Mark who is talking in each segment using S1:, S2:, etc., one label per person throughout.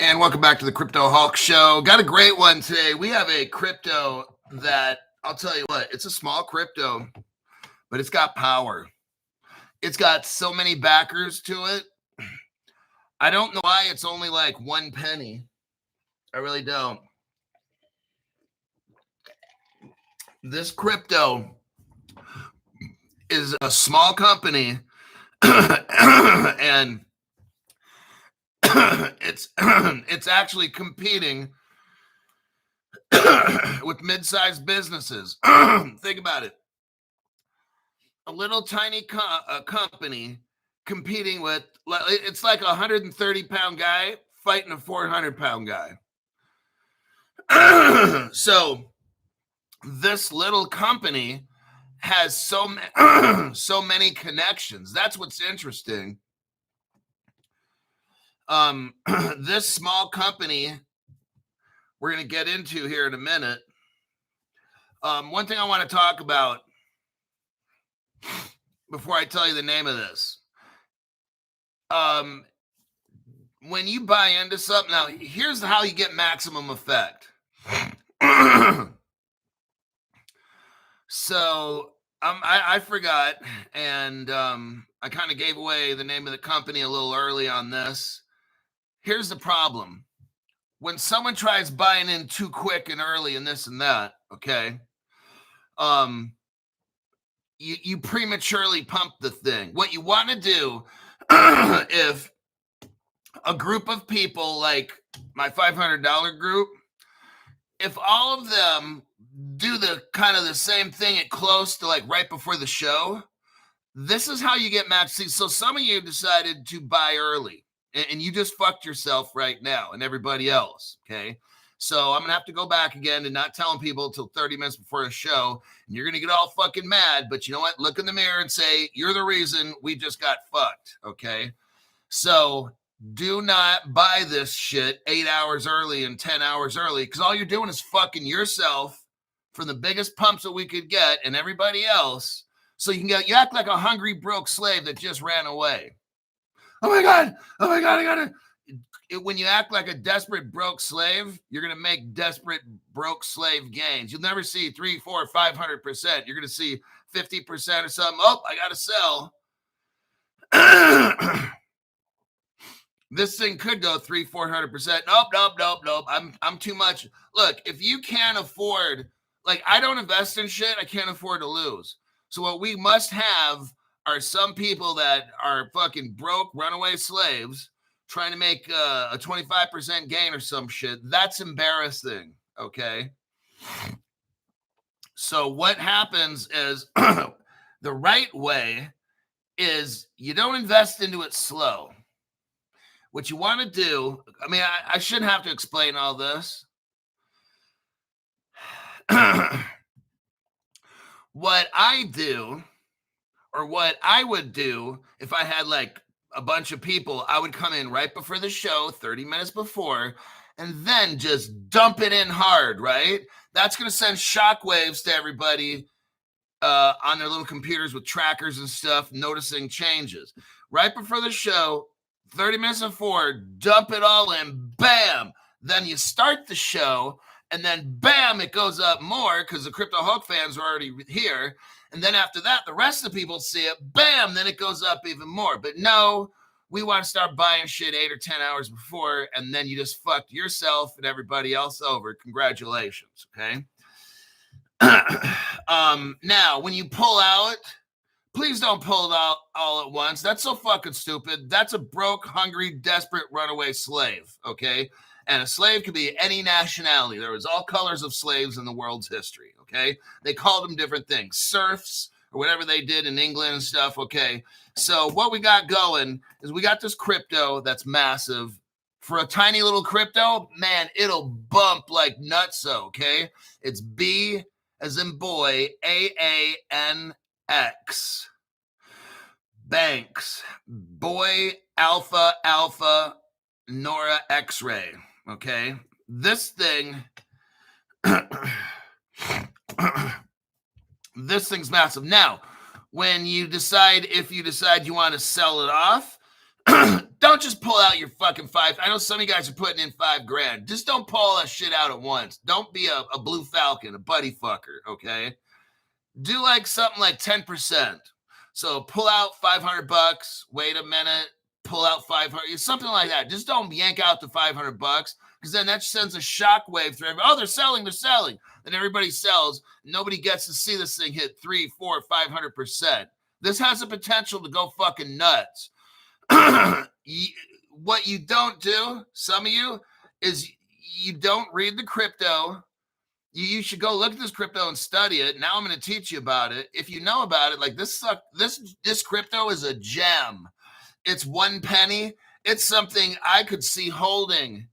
S1: And welcome back to the Crypto Hulk Show. Got a great one today. We have a crypto that, I'll tell you what, it's a small crypto, but it's got power. It's got so many backers to it. I don't know why it's only like 1 penny. I really don't. This crypto is a small company and it's actually competing with mid-sized businesses. Think about it. A little tiny company competing with, it's like a 130-pound guy fighting a 400-pound guy. So this little company has so many connections. That's what's interesting. This small company we're going to get into here in a minute. One thing I want to talk about before I tell you the name of this. When you buy into something, now here's how you get maximum effect. So I forgot, and I kind of gave away the name of the company a little early on this. Here's the problem. When someone tries buying in too quick and early and this and that, okay, you prematurely pump the thing. What you want to do, if a group of people like my $500 group, if all of them do the kind of the same thing at close to like right before the show, this is how you get max. So some of you decided to buy early and you just fucked yourself right now and everybody else. Okay. So I'm going to have to go back again and not telling people until 30 minutes before the show. And you're going to get all fucking mad. But you know what? Look in the mirror and say, you're the reason we just got fucked. Okay. So do not buy this shit 8 hours early and 10 hours early, because all you're doing is fucking yourself for the biggest pumps that we could get and everybody else. So you act like a hungry, broke slave that just ran away. Oh my God, I gotta. When you act like a desperate, broke slave, you're going to make desperate, broke slave gains. You'll never see 300%, 400%, 500%. You're going to see 50% or something. Oh, I got to sell. This thing could go 300%, 400%. Nope. I'm too much. Look, if you can't afford, like, I don't invest in shit I can't afford to lose. So what we must have are some people that are fucking broke, runaway slaves trying to make a 25% gain or some shit. That's embarrassing, okay? So what happens is the right way is you don't invest into it slow. What you want to do, I mean, I shouldn't have to explain all this. What I do, or what I would do if I had like a bunch of people, I would come in right before the show, 30 minutes before, and then just dump it in hard, right? That's going to send shockwaves to everybody on their little computers with trackers and stuff, noticing changes. Right before the show, 30 minutes before, dump it all in, bam! Then you start the show, and then bam, it goes up more because the Crypto Hulk fans are already here. And then after that, the rest of the people see it, bam, then it goes up even more. But no, we want to start buying shit 8 or 10 hours before, and then you just fucked yourself and everybody else over. Congratulations, okay? Now, when you pull out, please don't pull it out all at once. That's so fucking stupid. That's a broke, hungry, desperate runaway slave, okay? And a slave could be any nationality. There was all colors of slaves in the world's history, okay? They called them different things, serfs or whatever they did in England and stuff, okay? So what we got going is we got this crypto that's massive. For a tiny little crypto, man, it'll bump like nutso, okay? It's B as in boy, AANX. Banks. Boy, Alpha, Nora, X-ray. Okay, this thing, this thing's massive. Now, when you decide, if you decide you want to sell it off, don't just pull out your fucking five. I know some of you guys are putting in $5,000. Just don't pull all that shit out at once. Don't be a blue falcon, a buddy fucker, okay? Do like something like 10%. So pull out $500, wait a minute, pull out 500, something like that. Just don't yank out the $500 because then that sends a shockwave through everybody. Oh, they're selling. Then everybody sells. Nobody gets to see this thing hit 300, 400, 500%. This has the potential to go fucking nuts. What you don't do, some of you, is you don't read the crypto. You should go look at this crypto and study it. Now I'm going to teach you about it. If you know about it, like this crypto is a gem. It's 1 penny. It's something I could see holding.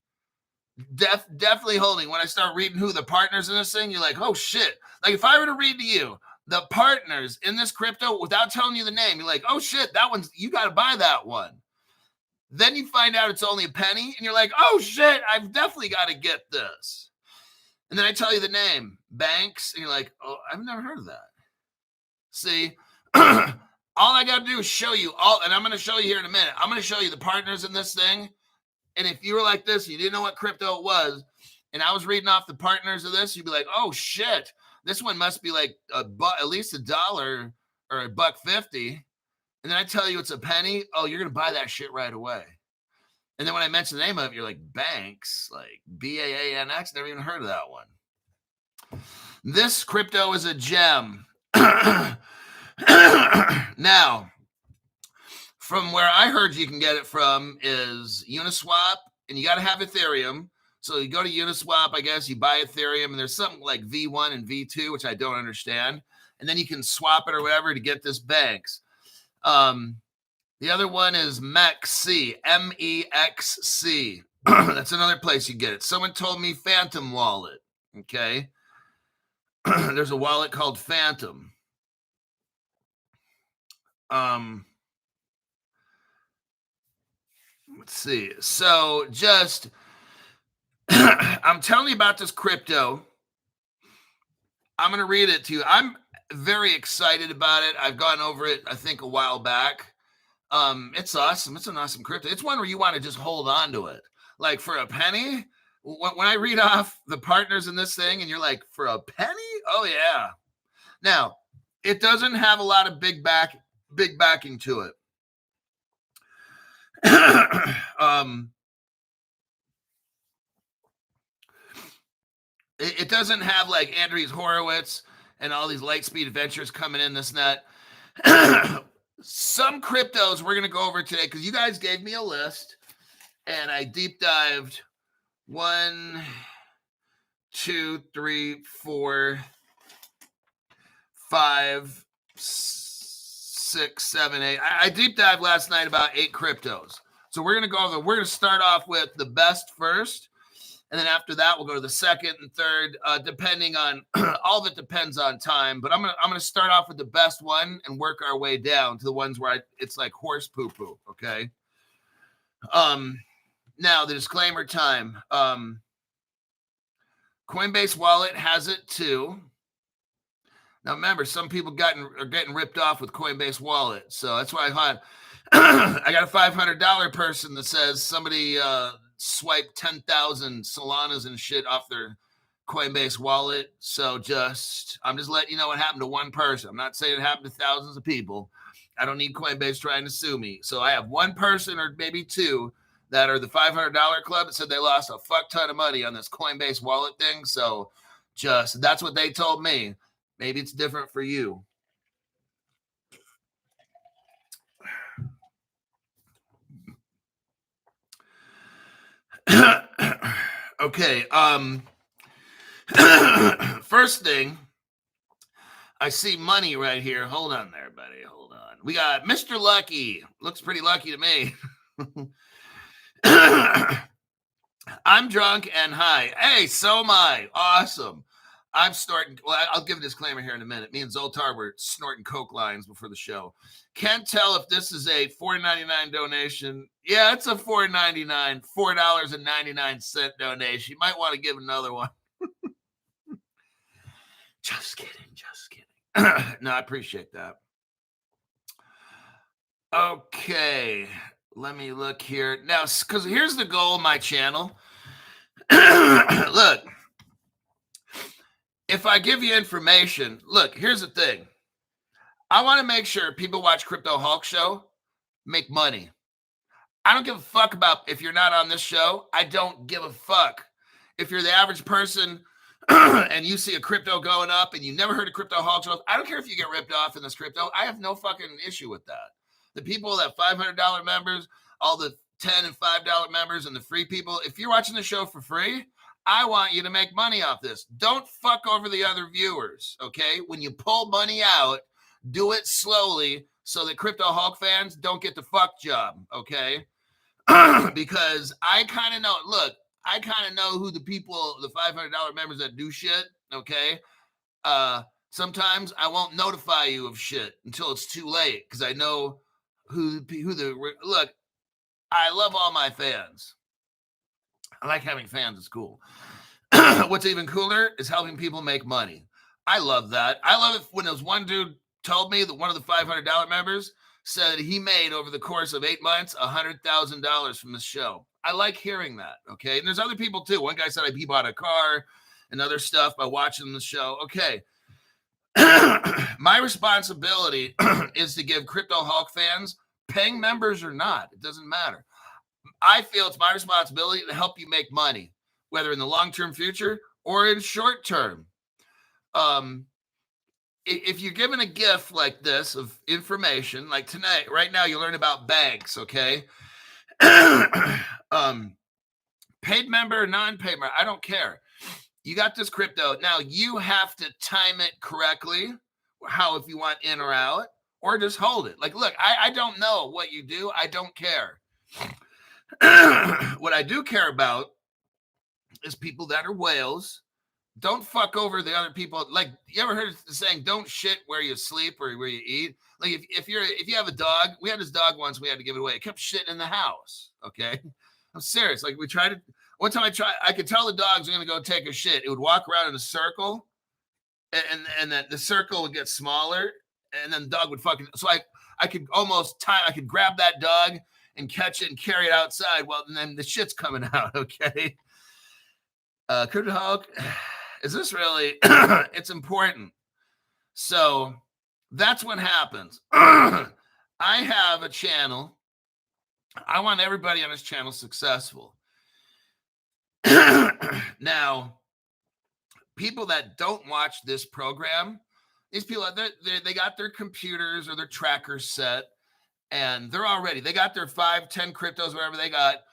S1: Definitely holding. When I start reading who the partners in this thing, you're like, oh shit. Like if I were to read to you the partners in this crypto without telling you the name, you're like, oh shit, that one's, you got to buy that one. Then you find out it's only a penny and you're like, oh shit, I've definitely got to get this. And then I tell you the name, Banks, and you're like, oh, I've never heard of that. See, all I got to do is show you all, and I'm going to show you here in a minute. I'm going to show you the partners in this thing. And if you were like this, you didn't know what crypto it was, and I was reading off the partners of this, you'd be like, oh shit, this one must be like at least $1 or $1.50. And then I tell you it's a penny. Oh, you're going to buy that shit right away. And then when I mention the name of it, you're like, Banks, like BAANX, never even heard of that one. This crypto is a gem. Now, from where I heard you can get it from is Uniswap, and you got to have Ethereum. So you go to Uniswap, I guess, you buy Ethereum, and there's something like V1 and V2, which I don't understand. And then you can swap it or whatever to get this Banks. The other one is MEXC, MEXC. That's another place you get it. Someone told me Phantom Wallet. Okay. There's a wallet called Phantom. Let's see. So just, I'm telling you about this crypto. I'm going to read it to you. I'm very excited about it. I've gone over it, I think, a while back. It's awesome. It's an awesome crypto. It's one where you want to just hold on to it. Like for a penny, when I read off the partners in this thing and you're like, for a penny? Oh yeah. Now, it doesn't have a lot of big backing to it. It doesn't have like Andreessen Horowitz and all these Lightspeed Ventures coming in, this and that. Some cryptos we're going to go over today because you guys gave me a list and I deep dived 1, 2, 3, 4, 5, 6, 7, 8. I deep dived last night about 8 cryptos. So we're going to go over, we're going to start off with the best first. And then after that, we'll go to the second and third, depending on, all of it depends on time. But I'm gonna start off with the best one and work our way down to the ones where it's like horse poo-poo, okay? Now, the disclaimer time. Coinbase Wallet has it too. Now, remember, some people are getting ripped off with Coinbase Wallet. So that's why I got a $500 person that says somebody swipe 10,000 Solanas and shit off their Coinbase wallet. So I'm just letting you know what happened to one person. I'm not saying it happened to thousands of people. I don't need Coinbase trying to sue me. So I have one person or maybe two that are the $500 club that said they lost a fuck ton of money on this Coinbase wallet thing. So that's what they told me. Maybe it's different for you. Okay. First thing, I see money right here. Hold on there, buddy. Hold on. We got Mr. Lucky. Looks pretty lucky to me. I'm drunk and high. Hey, so am I. Awesome. I'm snorting. Well, I'll give a disclaimer here in a minute. Me and Zoltar were snorting Coke lines before the show. Can't tell if this is a $4.99 donation. Yeah, it's a $4.99, $4.99 donation. You might want to give another one. Just kidding. No, I appreciate that. Okay. Let me look here. Now, because here's the goal of my channel. Look, if I give you information, look, here's the thing. I want to make sure people watch Crypto Hulk Show, make money. I don't give a fuck about if you're not on this show. I don't give a fuck. If you're the average person and you see a crypto going up and you never heard of Crypto Hulk Show, I don't care if you get ripped off in this crypto. I have no fucking issue with that. The people that $500 members, all the $10 and $5 members and the free people, if you're watching the show for free, I want you to make money off this. Don't fuck over the other viewers, okay? When you pull money out, do it slowly so that Crypto Hulk fans don't get the fuck job, okay? Because I kind of know, look, I kind of know who the people, the $500 members that do shit, okay? Sometimes I won't notify you of shit until it's too late because I know who look, I love all my fans. I like having fans. It's cool. What's even cooler is helping people make money. I love that. I love it when there was one dude told me that one of the $500 members said he made over the course of 8 months $100,000 from this show. I like hearing that. Okay. And there's other people too. One guy said he bought a car and other stuff by watching the show. Okay. My responsibility is to give Crypto Hulk fans, paying members or not, it doesn't matter. I feel it's my responsibility to help you make money, whether in the long-term future or in short term. If you're given a gift like this of information, like tonight, right now, you learn about banks, okay? Paid member, non-paid member, I don't care. You got this crypto. Now, you have to time it correctly, how if you want in or out, or just hold it. Like, look, I don't know what you do. I don't care. What I do care about is people that are whales. Don't fuck over the other people. Like, you ever heard the saying, don't shit where you sleep or where you eat? Like, if you have a dog, we had this dog once, we had to give it away. It kept shitting in the house, okay? I'm serious. Like, one time I could tell the dog's going to go take a shit. It would walk around in a circle, and then the circle would get smaller, and then the dog would fucking, so I could I could grab that dog and catch it and carry it outside. Well, and then the shit's coming out, okay? Crypto Hulk, is this really, it's important. So that's what happens. I have a channel. I want everybody on this channel successful. Now, people that don't watch this program, these people, they got their computers or their trackers set, and they got their 5, 10 cryptos, whatever they got.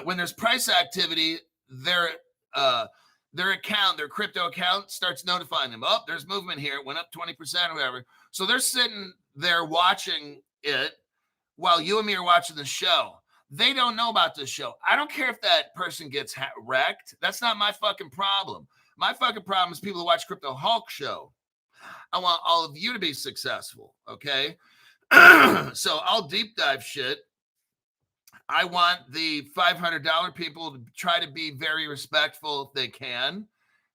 S1: When there's price activity, their crypto account starts notifying them. Oh, there's movement here. It went up 20% or whatever. So they're sitting there watching it while you and me are watching the show. They don't know about this show. I don't care if that person gets wrecked. That's not my fucking problem. My fucking problem is people who watch Crypto Hulk Show. I want all of you to be successful, okay? So I'll deep dive shit. I want the $500 people to try to be very respectful if they can.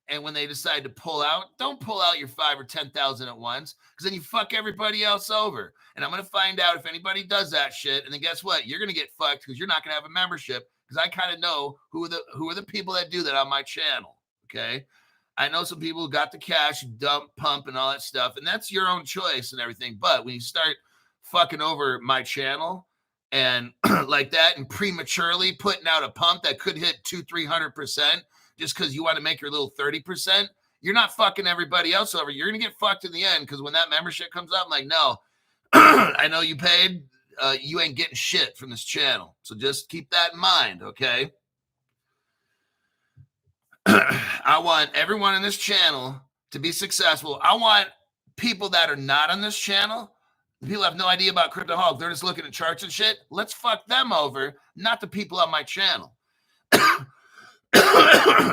S1: And when they decide to pull out, don't pull out your 5 or 10,000 at once, because then you fuck everybody else over. And I'm going to find out if anybody does that shit. And then guess what? You're going to get fucked because you're not going to have a membership, because I kind of know who are the people that do that on my channel. Okay. I know some people who got the cash, dump, pump, and all that stuff. And that's your own choice and everything. But when you start fucking over my channel and like that, and prematurely putting out a pump that could hit 200-300%, just because you want to make your little 30%, you're not fucking everybody else over. You're going to get fucked in the end, because when that membership comes up, I'm like, no, I know you paid. You ain't getting shit from this channel. So just keep that in mind, okay? I want everyone in this channel to be successful. I want people that are not on this channel, people have no idea about Crypto Hulk, they're just looking at charts and shit. Let's fuck them over, not the people on my channel.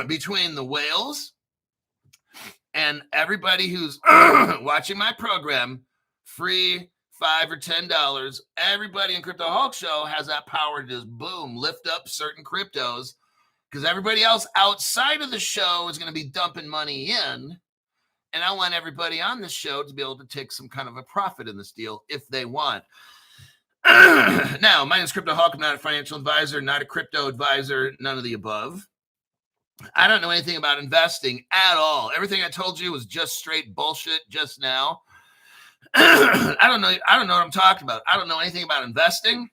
S1: Between the whales and everybody who's watching my program, free $5 or $10, everybody in Crypto Hulk Show has that power to just boom, lift up certain cryptos, because everybody else outside of the show is going to be dumping money in. And I want everybody on the show to be able to take some kind of a profit in this deal if they want. Now, my name is Crypto Hawk. I'm not a financial advisor, not a crypto advisor, none of the above. I don't know anything about investing at all. Everything I told you was just straight bullshit just now. I don't know what I'm talking about. I don't know anything about investing.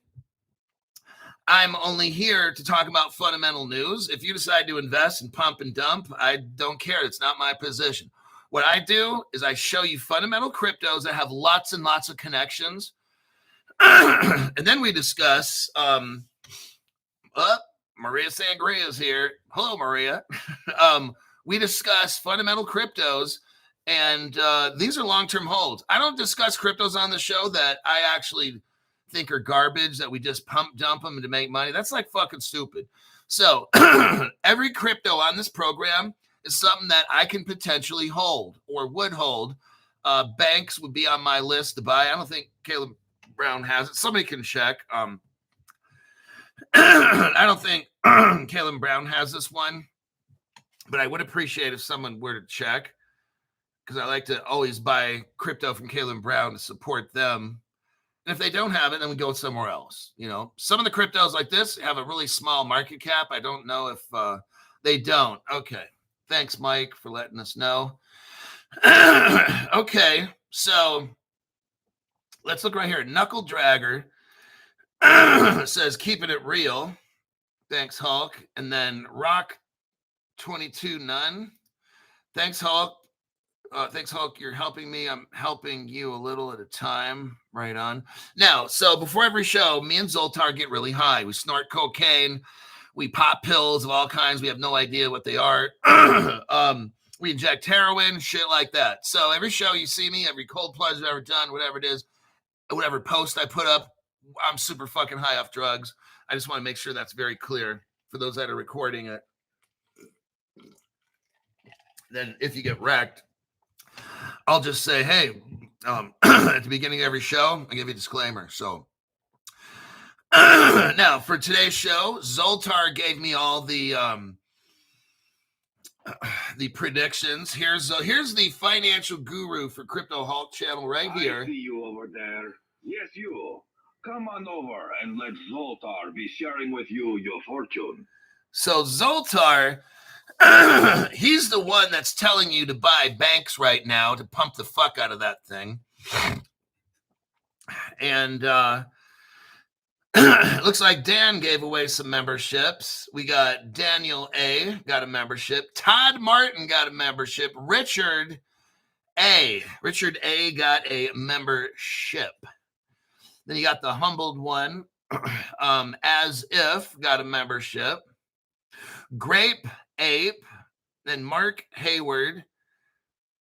S1: I'm only here to talk about fundamental news. If you decide to invest and pump and dump, I don't care. It's not my position. What I do is I show you fundamental cryptos that have lots and lots of connections. And then we discuss, Maria Sangria is here. Hello, Maria. We discuss fundamental cryptos, and these are long-term holds. I don't discuss cryptos on the show that I actually think are garbage, that we just pump dump them to make money. That's like fucking stupid. So every crypto on this program is something that I can potentially hold or would hold. Banks would be on my list to buy. I don't think Caleb Brown has it. Somebody can check. I don't think Caleb Brown has this one, but I would appreciate if someone were to check, because I like to always buy crypto from Caleb Brown to support them. And if they don't have it, then we go somewhere else. You know, some of the cryptos like this have a really small market cap. I don't know if they don't. Okay. Thanks, Mike, for letting us know. Okay. So let's look right here. Knuckle Dragger says, keeping it real. Thanks, Hulk. And then Rock 22 None. Thanks, Hulk. Thanks, Hulk. You're helping me. I'm helping you a little at a time. Right on. Now, so before every show, me and Zoltar get really high. We snort cocaine. We pop pills of all kinds. We have no idea what they are. We inject heroin, shit like that. So every show you see me, every cold plunge I've ever done, whatever it is, whatever post I put up, I'm super fucking high off drugs. I just want to make sure that's very clear for those that are recording it. Then if you get wrecked, I'll just say, hey, at the beginning of every show, I give you a disclaimer. So now for today's show, Zoltar gave me all the predictions. Here's the financial guru for Crypto Hulk channel right here.
S2: I see you over there. Yes, you. Come on over and let Zoltar be sharing with you your fortune.
S1: So Zoltar, he's the one that's telling you to buy banks right now to pump the fuck out of that thing. And it looks like Dan gave away some memberships. We got Daniel A. got a membership. Todd Martin got a membership. Richard A. got a membership. Then you got the humbled one. As If got a membership. Grape Ape. Then Mark Hayward.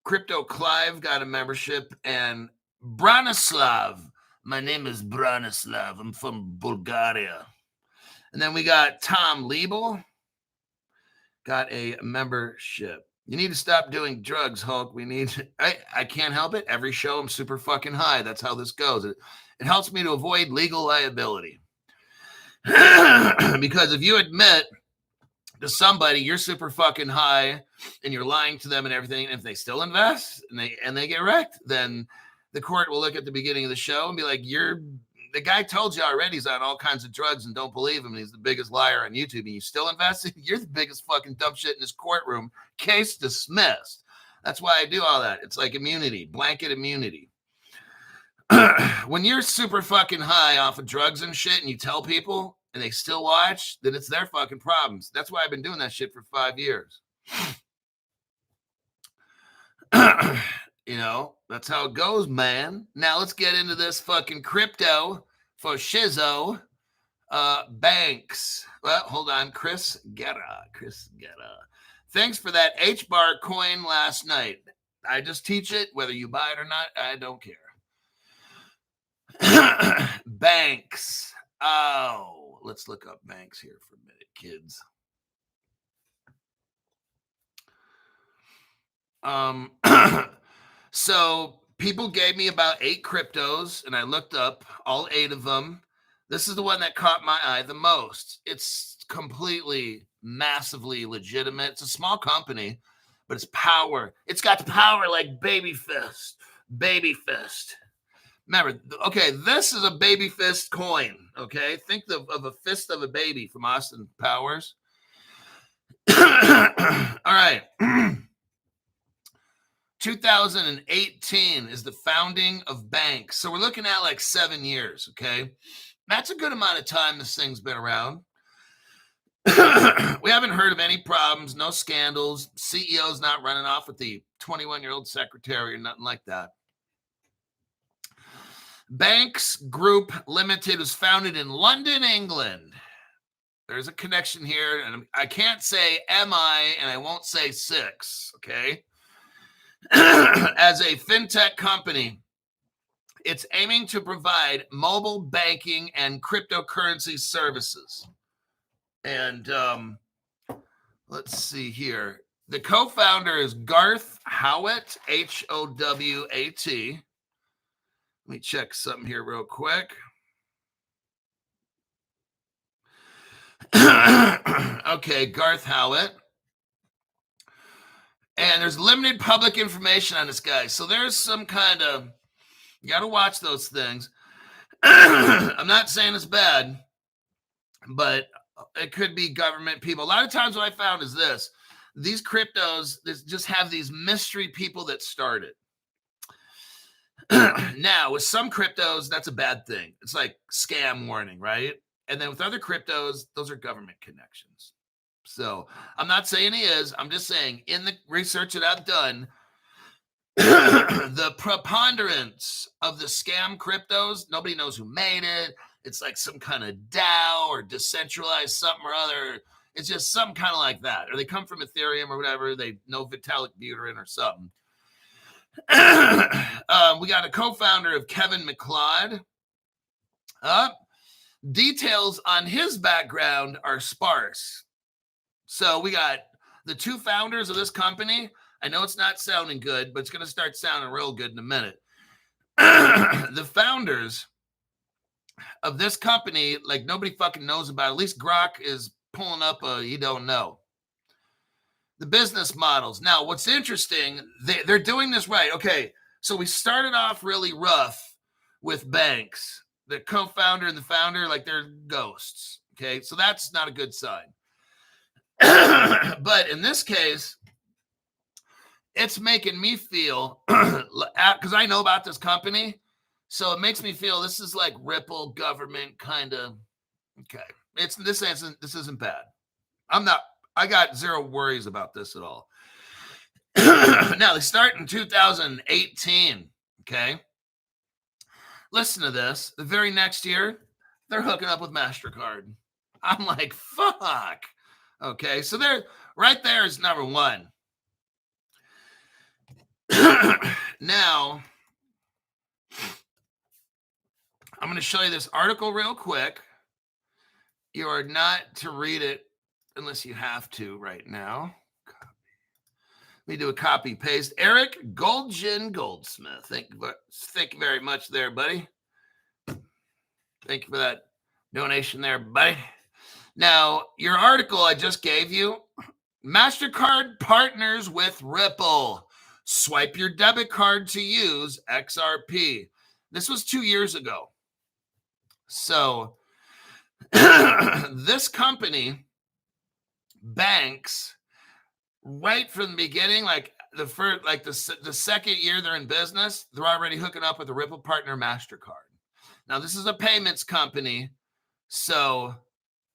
S1: Crypto Clive got a membership. And Branislav. My name is Branislav. I'm from Bulgaria. And then we got Tom Liebel. Got a membership. You need to stop doing drugs, Hulk. I can't help it. Every show I'm super fucking high. That's how this goes. It helps me to avoid legal liability. Because if you admit to somebody you're super fucking high and you're lying to them and everything, and if they still invest and they get wrecked, then the court will look at the beginning of the show and be like, the guy told you already he's on all kinds of drugs and don't believe him. And he's the biggest liar on YouTube and you still investing? You're the biggest fucking dumb shit in this courtroom. Case dismissed. That's why I do all that. It's like immunity, blanket immunity. When you're super fucking high off of drugs and shit and you tell people and they still watch, then it's their fucking problems. That's why I've been doing that shit for 5 years. You know, that's how it goes, man. Now let's get into this fucking crypto for Shizzo. Banks. Well, hold on. Chris Guerra. Thanks for that HBAR coin last night. I just teach it. Whether you buy it or not, I don't care. Banks. Oh, let's look up banks here for a minute, kids. So people gave me about 8 cryptos, and I looked up all 8 of them. This is the one that caught my eye the most. It's completely, massively legitimate. It's a small company, but it's power. It's got power like Baby Fist. Remember, okay, this is a baby fist coin, okay? Think of a fist of a baby from Austin Powers. All right. 2018 is the founding of banks. So we're looking at like 7 years, okay? That's a good amount of time this thing's been around. We haven't heard of any problems, no scandals. CEO's not running off with the 21-year-old secretary or nothing like that. Banks Group Limited was founded in London, England. There's a connection here, and I can't say MI, and I won't say 6, okay? As a fintech company, it's aiming to provide mobile banking and cryptocurrency services. And let's see here. The co-founder is Garth Howat, Howat. Let me check something here real quick. Okay, Garth Howat. And there's limited public information on this guy. So there's some kind of, you got to watch those things. I'm not saying it's bad, but it could be government people. A lot of times what I found is this. These cryptos just have these mystery people that started. Now, with some cryptos, that's a bad thing. It's like scam warning, right? And then with other cryptos, those are government connections. So I'm not saying he is. I'm just saying in the research that I've done, the preponderance of the scam cryptos, nobody knows who made it. It's like some kind of DAO or decentralized something or other. It's just something kind of like that. Or they come from Ethereum or whatever. They know Vitalik Buterin or something. We got a co-founder of Kevin McLeod. Details on his background are sparse. So we got the two founders of this company. I know it's not sounding good, but it's going to start sounding real good in a minute. The founders of this company, like nobody fucking knows about it. At least Grok is pulling up a you don't know. The business models. Now, what's interesting, they're doing this right. Okay, so we started off really rough with banks. The co-founder and the founder, like they're ghosts. Okay, so that's not a good sign. But in this case, it's making me feel, because I know about this company, so it makes me feel this is like Ripple government kind of, okay. This isn't bad. I got zero worries about this at all. Now, they start in 2018, okay? Listen to this. The very next year, they're hooking up with MasterCard. I'm like, fuck. Okay, so they're right there is number one. Now, I'm going to show you this article real quick. You are not to read it unless you have to right now. Copy. Let me do a copy paste. Eric Goldsmith. Thank you very much there, buddy. Thank you for that donation there, buddy. Now, your article I just gave you, MasterCard partners with Ripple. Swipe your debit card to use XRP. This was 2 years ago. So this company, banks, right from the beginning, like the first, like the second year they're in business, they're already hooking up with a Ripple partner, MasterCard. Now, this is a payments company, so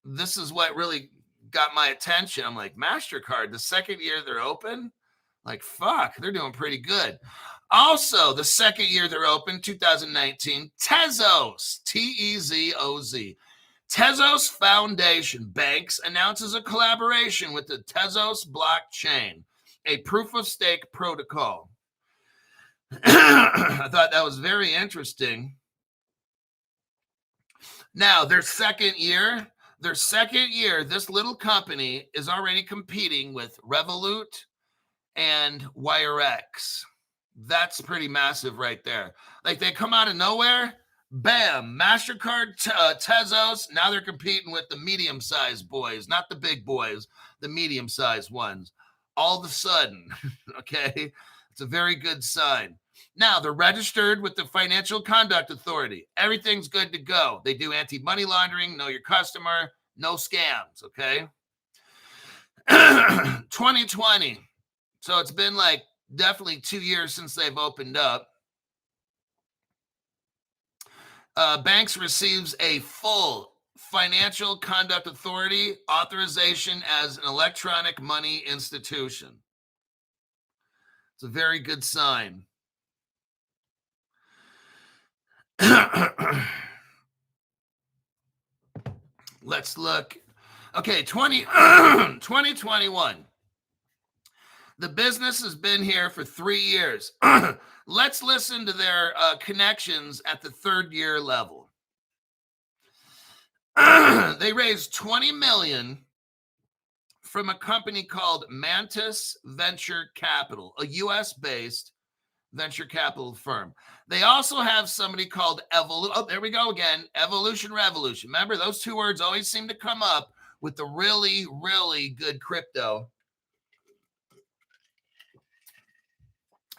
S1: this is what really got my attention. I'm like, MasterCard, the second year they're open, like, fuck, they're doing pretty good. Also, the second year they're open, 2019, Tezos, T-E-Z-O-Z. Tezos Foundation Banks announces a collaboration with the Tezos blockchain, a proof-of-stake protocol. I thought that was very interesting. Now, their second year, this little company is already competing with Revolut and WireX. That's pretty massive right there. Like they come out of nowhere, bam, MasterCard, Tezos. Now they're competing with the medium-sized boys, not the big boys, the medium-sized ones. All of a sudden, okay, it's a very good sign. Now, they're registered with the Financial Conduct Authority. Everything's good to go. They do anti-money laundering, know your customer, no scams, okay? 2020. So it's been like definitely 2 years since they've opened up. Banks receives a full Financial Conduct Authority authorization as an electronic money institution. It's a very good sign. Let's look. Okay, 2021. The business has been here for 3 years. Let's listen to their connections at the 3rd year level. They raised $20 million from a company called Mantis Venture Capital, a US-based venture capital firm. They also have somebody called there we go again, Evolution Revolution. Remember, those 2 words always seem to come up with the really, really good crypto.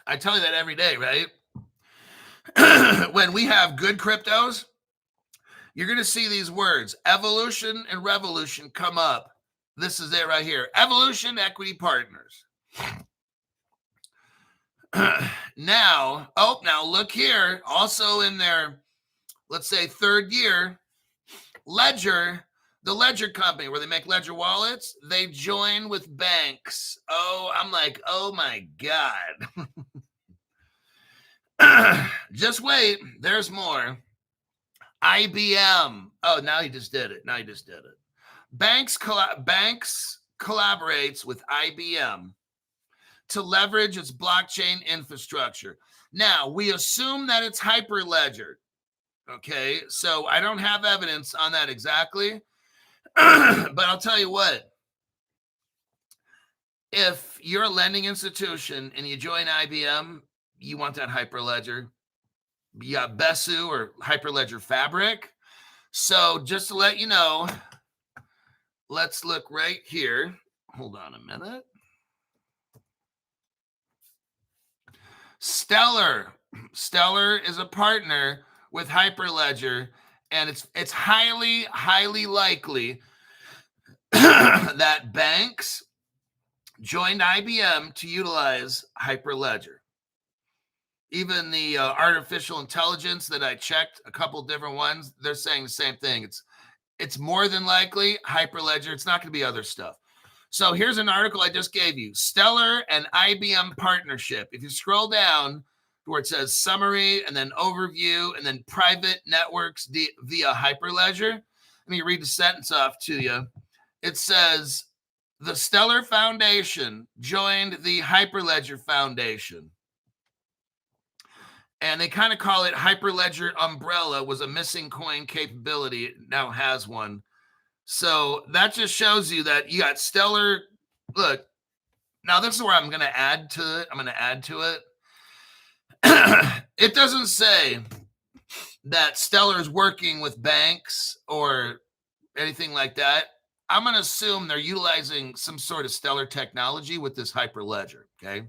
S1: I tell you that every day, right? When we have good cryptos, you're going to see these words, evolution and revolution, come up. This is it right here. Evolution Equity Partners. Now look here. Also in their, let's say, 3rd year, Ledger, the Ledger company where they make Ledger wallets, they join with banks. Oh, I'm like, oh my God. Just wait. There's more. IBM. Oh, now he just did it. Banks collaborates with IBM to leverage its blockchain infrastructure. Now, we assume that it's Hyperledger. Okay, so I don't have evidence on that exactly, but I'll tell you what. If you're a lending institution and you join IBM, you want that Hyperledger. You got Besu or Hyperledger Fabric. So just to let you know, let's look right here. Hold on a minute. Stellar is a partner with Hyperledger, and it's highly, highly likely that banks joined IBM to utilize Hyperledger. Even the artificial intelligence that I checked, a couple different ones, they're saying the same thing. It's more than likely Hyperledger. It's not going to be other stuff. So here's an article I just gave you. Stellar and IBM partnership. If you scroll down to where it says summary and then overview and then private networks via Hyperledger, let me read the sentence off to you. It says, the Stellar Foundation joined the Hyperledger Foundation. And they kind of call it Hyperledger Umbrella was a missing coin capability. It now has one. So that just shows you that you got Stellar. Look, now this is where I'm going to add to it. It doesn't say that Stellar is working with banks or anything like that. I'm going to assume they're utilizing some sort of Stellar technology with this Hyperledger, okay?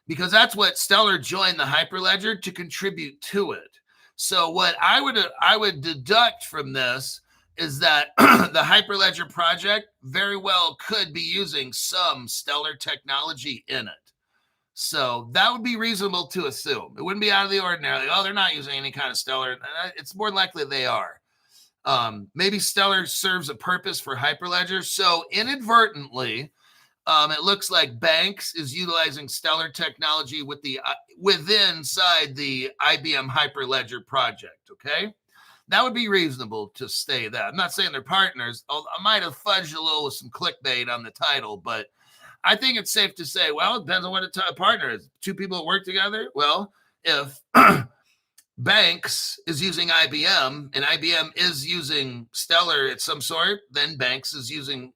S1: Because that's what Stellar joined the Hyperledger to contribute to it. So what I would deduct from this is that the Hyperledger project very well could be using some Stellar technology in it. So that would be reasonable to assume. It wouldn't be out of the ordinary. Like, oh, they're not using any kind of Stellar. It's more likely they are. Maybe Stellar serves a purpose for Hyperledger. So inadvertently, it looks like Banks is utilizing Stellar technology with inside the IBM Hyperledger project. Okay, that would be reasonable to say that. I'm not saying they're partners. I might have fudged a little with some clickbait on the title, but I think it's safe to say, well, it depends on what a partner is. 2 people that work together. Well, if Banks is using IBM and IBM is using Stellar at some sort, then Banks is using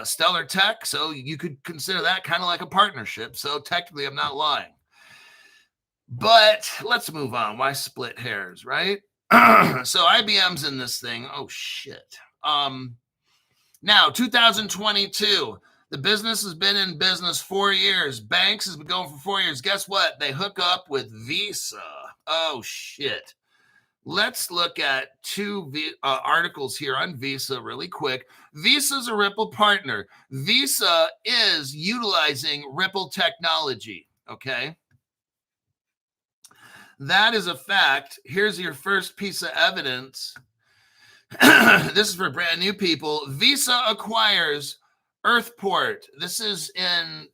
S1: Stellar Tech, so you could consider that kind of like a partnership. So technically, I'm not lying. But let's move on. Why split hairs, right? So IBM's in this thing. Oh shit. Now 2022, The business has been in business 4 years. Banks has been going for 4 years. Guess what? They hook up with Visa. Oh, shit. Let's look at two articles here on Visa really quick. Visa's a Ripple partner. Visa is utilizing Ripple technology, okay? That is a fact. Here's your first piece of evidence. This is for brand new people. Visa acquires Earthport. This is in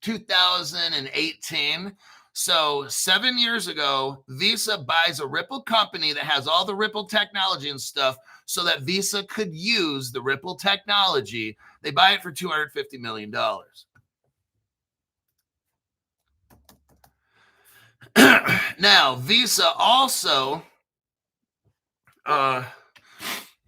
S1: 2018. So 7 years ago, Visa buys a Ripple company that has all the Ripple technology and stuff so that Visa could use the Ripple technology. They buy it for $250 million. Now, Visa also,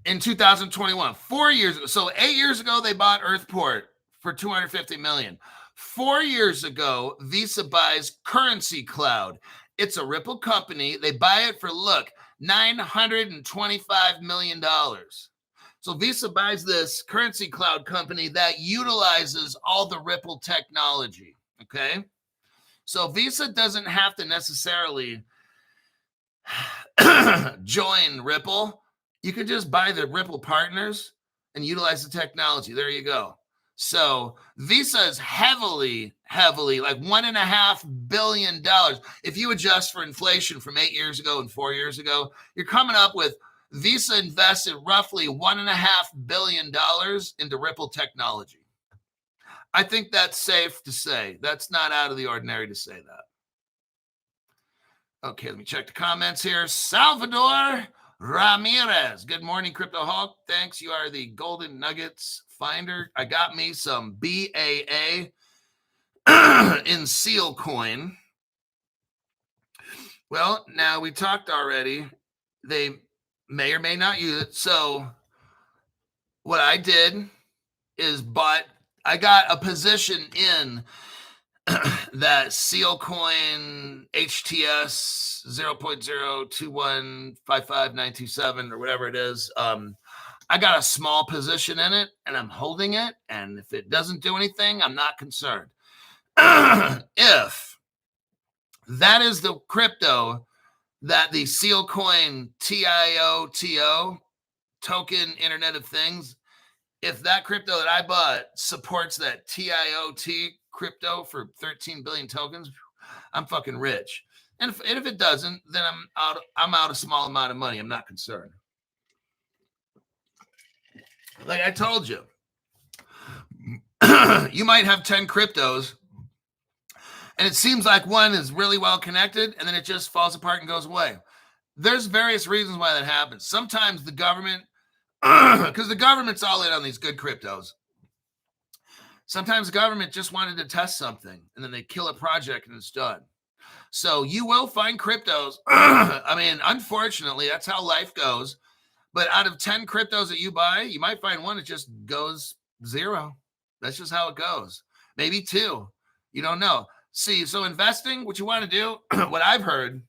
S1: in 2021, 4 years ago, so 8 years ago, they bought Earthport for $250 million. 4 years ago, Visa buys Currency Cloud. It's a Ripple company. They buy it for, look, $925 million. So Visa buys this Currency Cloud company that utilizes all the Ripple technology, okay? So Visa doesn't have to necessarily join Ripple. You can just buy the Ripple partners and utilize the technology. There you go. So Visa is heavily, like $1.5 billion. If you adjust for inflation from 8 years ago and 4 years ago, you're coming up with Visa invested roughly $1.5 billion into Ripple technology. I think that's safe to say. That's not out of the ordinary to say that. Okay, let me check the comments here. Salvador Ramirez. Good morning, Crypto Hulk. Thanks. You are the Golden Nuggets finder. I got me some BAA in Seal Coin. Well, now we talked already. They may or may not use it. So what I did is I got a position in that Seal Coin HTS 0.02155927 or whatever it is. I got a small position in it and I'm holding it. And if it doesn't do anything, I'm not concerned. If that is the crypto that the Seal Coin TIOTO token Internet of Things, if that crypto that I bought supports that TIOT crypto for 13 billion tokens, I'm fucking rich. And if it doesn't, then I'm out a small amount of money. I'm not concerned. Like I told you, you might have 10 cryptos and it seems like one is really well connected and then it just falls apart and goes away. There's various reasons why that happens. Sometimes the government, because the government's all in on these good cryptos. Sometimes the government just wanted to test something and then they kill a project and it's done. So you will find cryptos. I mean, unfortunately, that's how life goes. But out of 10 cryptos that you buy, you might find one that just goes zero. That's just how it goes. Maybe two. You don't know. See, so investing, what you want to do, what I've heard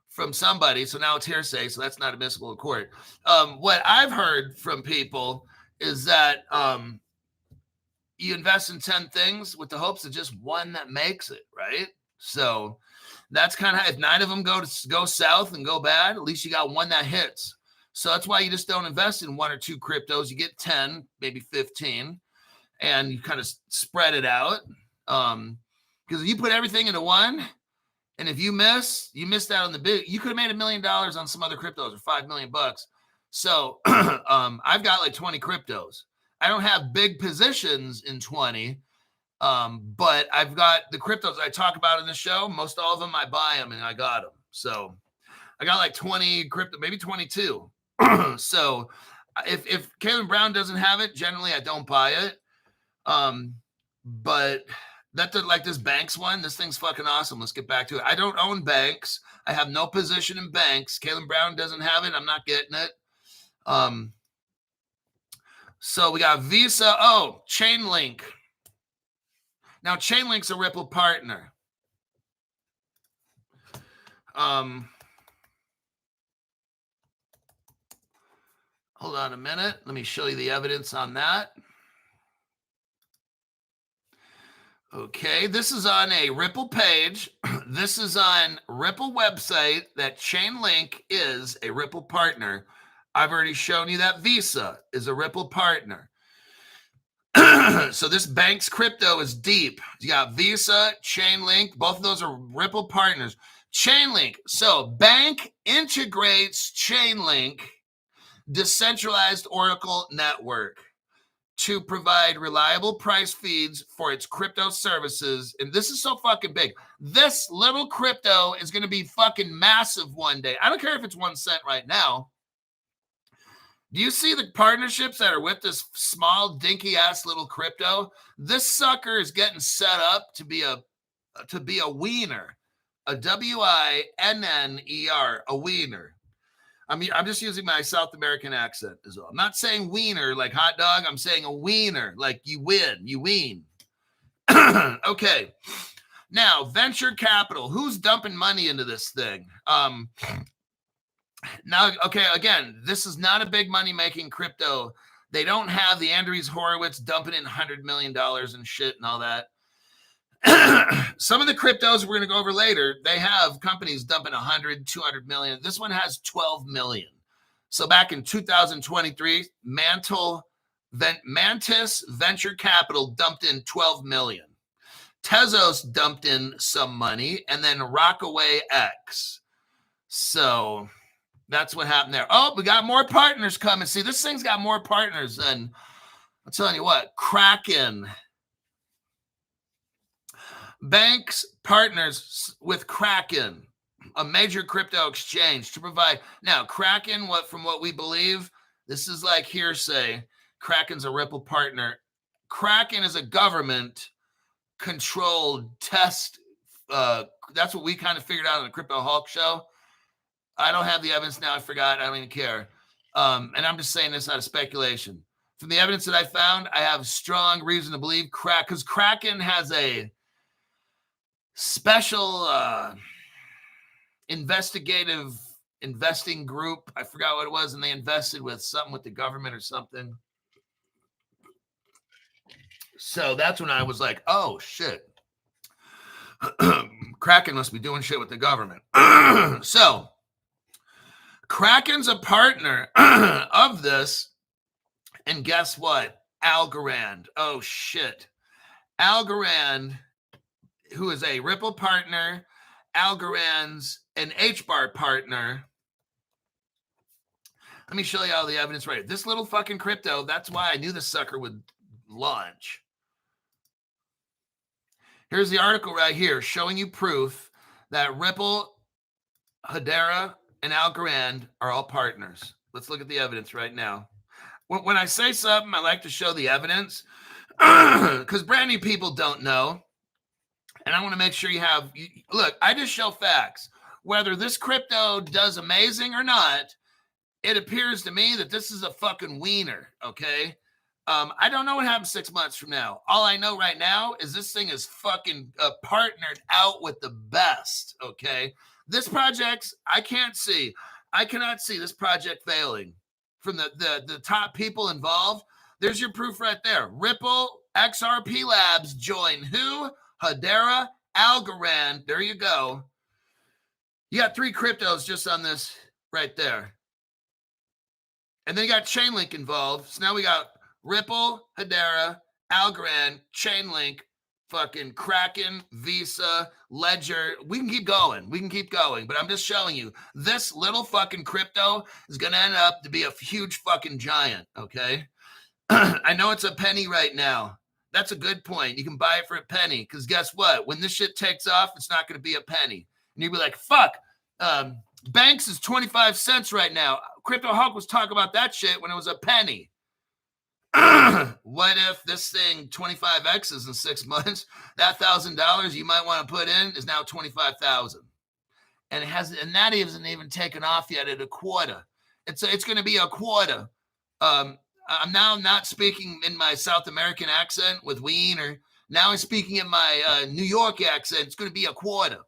S1: from somebody, so now it's hearsay, so that's not admissible in court. What I've heard from people is that you invest in 10 things with the hopes of just one that makes it, right? So that's kind of, if 9 of them go south and go bad, at least you got one that hits. So that's why you just don't invest in 1 or 2 cryptos. You get 10, maybe 15, and you kind of spread it out. Because if you put everything into one, and if you missed out on the big, you could have made $1 million on some other cryptos or $5 million. So I've got like 20 cryptos. I don't have big positions in 20, but I've got the cryptos I talk about in the show. Most all of them, I buy them and I got them. So I got like 20 crypto, maybe 22. So if Caleb Brown doesn't have it, generally I don't buy it. But that's like this banks one. This thing's fucking awesome. Let's get back to it. I don't own banks. I have no position in banks. Caleb Brown doesn't have it. I'm not getting it. So we got Visa. Oh, CHAINLINK. Now, CHAINLINK's a Ripple partner. Hold on a minute. Let me show you the evidence on that. Okay, this is on a Ripple page. This is on Ripple website that Chainlink is a Ripple partner. I've already shown you that Visa is a Ripple partner. So this bank's crypto is deep. You got Visa, Chainlink, both of those are Ripple partners. Chainlink, so bank integrates Chainlink, decentralized Oracle network, to provide reliable price feeds for its crypto services. And this is so fucking big. This little crypto is going to be fucking massive one day. I don't care if it's 1 cent right now. Do you see the partnerships that are with this small, dinky ass little crypto? This sucker is getting set up to be a wiener, a WINNER, a wiener. I mean, I'm just using my South American accent as well. I'm not saying wiener like hot dog. I'm saying a wiener like you win, you wean. Okay. Now, venture capital. Who's dumping money into this thing? Now, okay, again, this is not a big money-making crypto. They don't have the Andreessen Horowitz dumping in $100 million and shit and all that. Some of the cryptos we're going to go over later, they have companies dumping 100, 200 million. This one has 12 million. So back in 2023, Mantis Venture Capital dumped in 12 million. Tezos dumped in some money, and then Rockaway X. So that's what happened there. Oh, we got more partners coming. See, this thing's got more partners than, I'm telling you what, Kraken. Banks partners with Kraken, a major crypto exchange, to provide. Now, Kraken, from what we believe, this is like hearsay. Kraken's a Ripple partner. Kraken is a government-controlled test. That's what we kind of figured out on the Crypto Hulk show. I don't have the evidence now. I forgot. I don't even care. And I'm just saying this out of speculation. From the evidence that I found, I have strong reason to believe because Kraken has a special investigative investing group. I forgot what it was, and they invested with something with the government or something. So that's when I was like, oh, shit. Kraken must be doing shit with the government. So Kraken's a partner of this. And guess what? ALGORAND. Oh, shit. ALGORAND, who is a Ripple partner, ALGORAND's an HBAR partner. Let me show you all the evidence right here. This little fucking crypto, that's why I knew this sucker would launch. Here's the article right here showing you proof that Ripple, Hedera, and ALGORAND are all partners. Let's look at the evidence right now. When I say something, I like to show the evidence because brand new people don't know. And I want to make sure look, I just show facts. Whether this crypto does amazing or not, it appears to me that this is a fucking wiener, okay? I don't know what happens 6 months from now. All I know right now is this thing is fucking partnered out with the best, okay? This project, I cannot see this project failing. From the top people involved, there's your proof right there. Ripple, XRP Labs join who? Hedera, ALGORAND. There you go. You got 3 cryptos just on this right there. And then you got Chainlink involved. So now we got Ripple, Hedera, ALGORAND, Chainlink, fucking Kraken, Visa, Ledger. We can keep going. But I'm just showing you this little fucking crypto is going to end up to be a huge fucking giant, okay? I know it's a penny right now. That's a good point. You can buy it for a penny because guess what? When this shit takes off, it's not going to be a penny. And you'll be like, fuck, Banks is 25 cents right now. Crypto Hulk was talking about that shit when it was a penny. What if this thing 25x's in 6 months? That $1,000 you might want to put in is now 25,000, and that isn't even taken off yet at a quarter. It's going to be a quarter. I'm now not speaking in my South American accent with wiener. Now I'm speaking in my New York accent. It's going to be a quarter,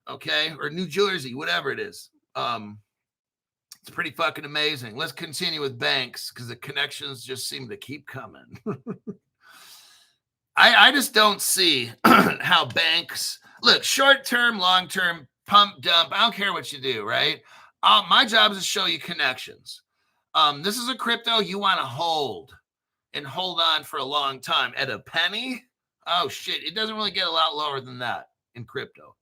S1: okay, or New Jersey, whatever it is. It's pretty fucking amazing. Let's continue with banks because the connections just seem to keep coming. I just don't see how banks look short term, long term, pump, dump. I don't care what you do, right? My job is to show you connections. This is a crypto you want to hold and hold on for a long time at a penny. Oh shit, it doesn't really get a lot lower than that in crypto.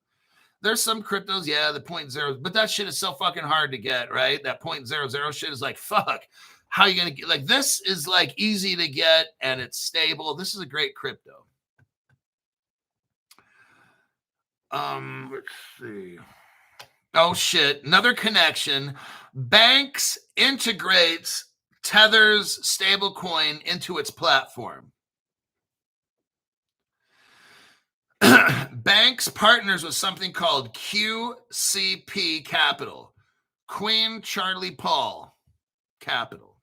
S1: There's some cryptos, yeah, the 0.0, but that shit is so fucking hard to get, right? That 0.00 shit is like, fuck. How are you gonna get like this is like easy to get and it's stable. This is a great crypto. Let's see. Oh shit, another connection. Banks integrates Tether's stablecoin into its platform. Banks partners with something called QCP Capital, Queen Charlie Paul Capital.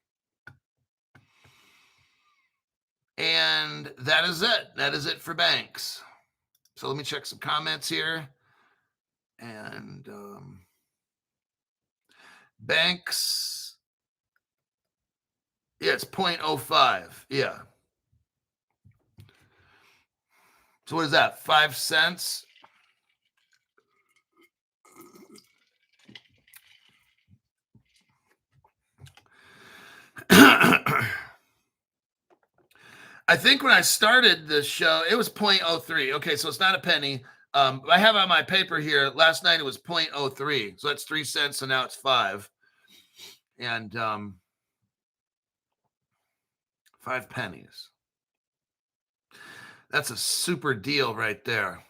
S1: And that is it. That is it for banks. So let me check some comments here. And banks, yeah, it's 0.05. Yeah. So what is that? 5 cents? I think when I started the show, it was 0.03. Okay, so it's not a penny. I have on my paper here, last night it was 0.03. So that's 3 cents, and now it's 5. And 5 pennies. That's a super deal right there.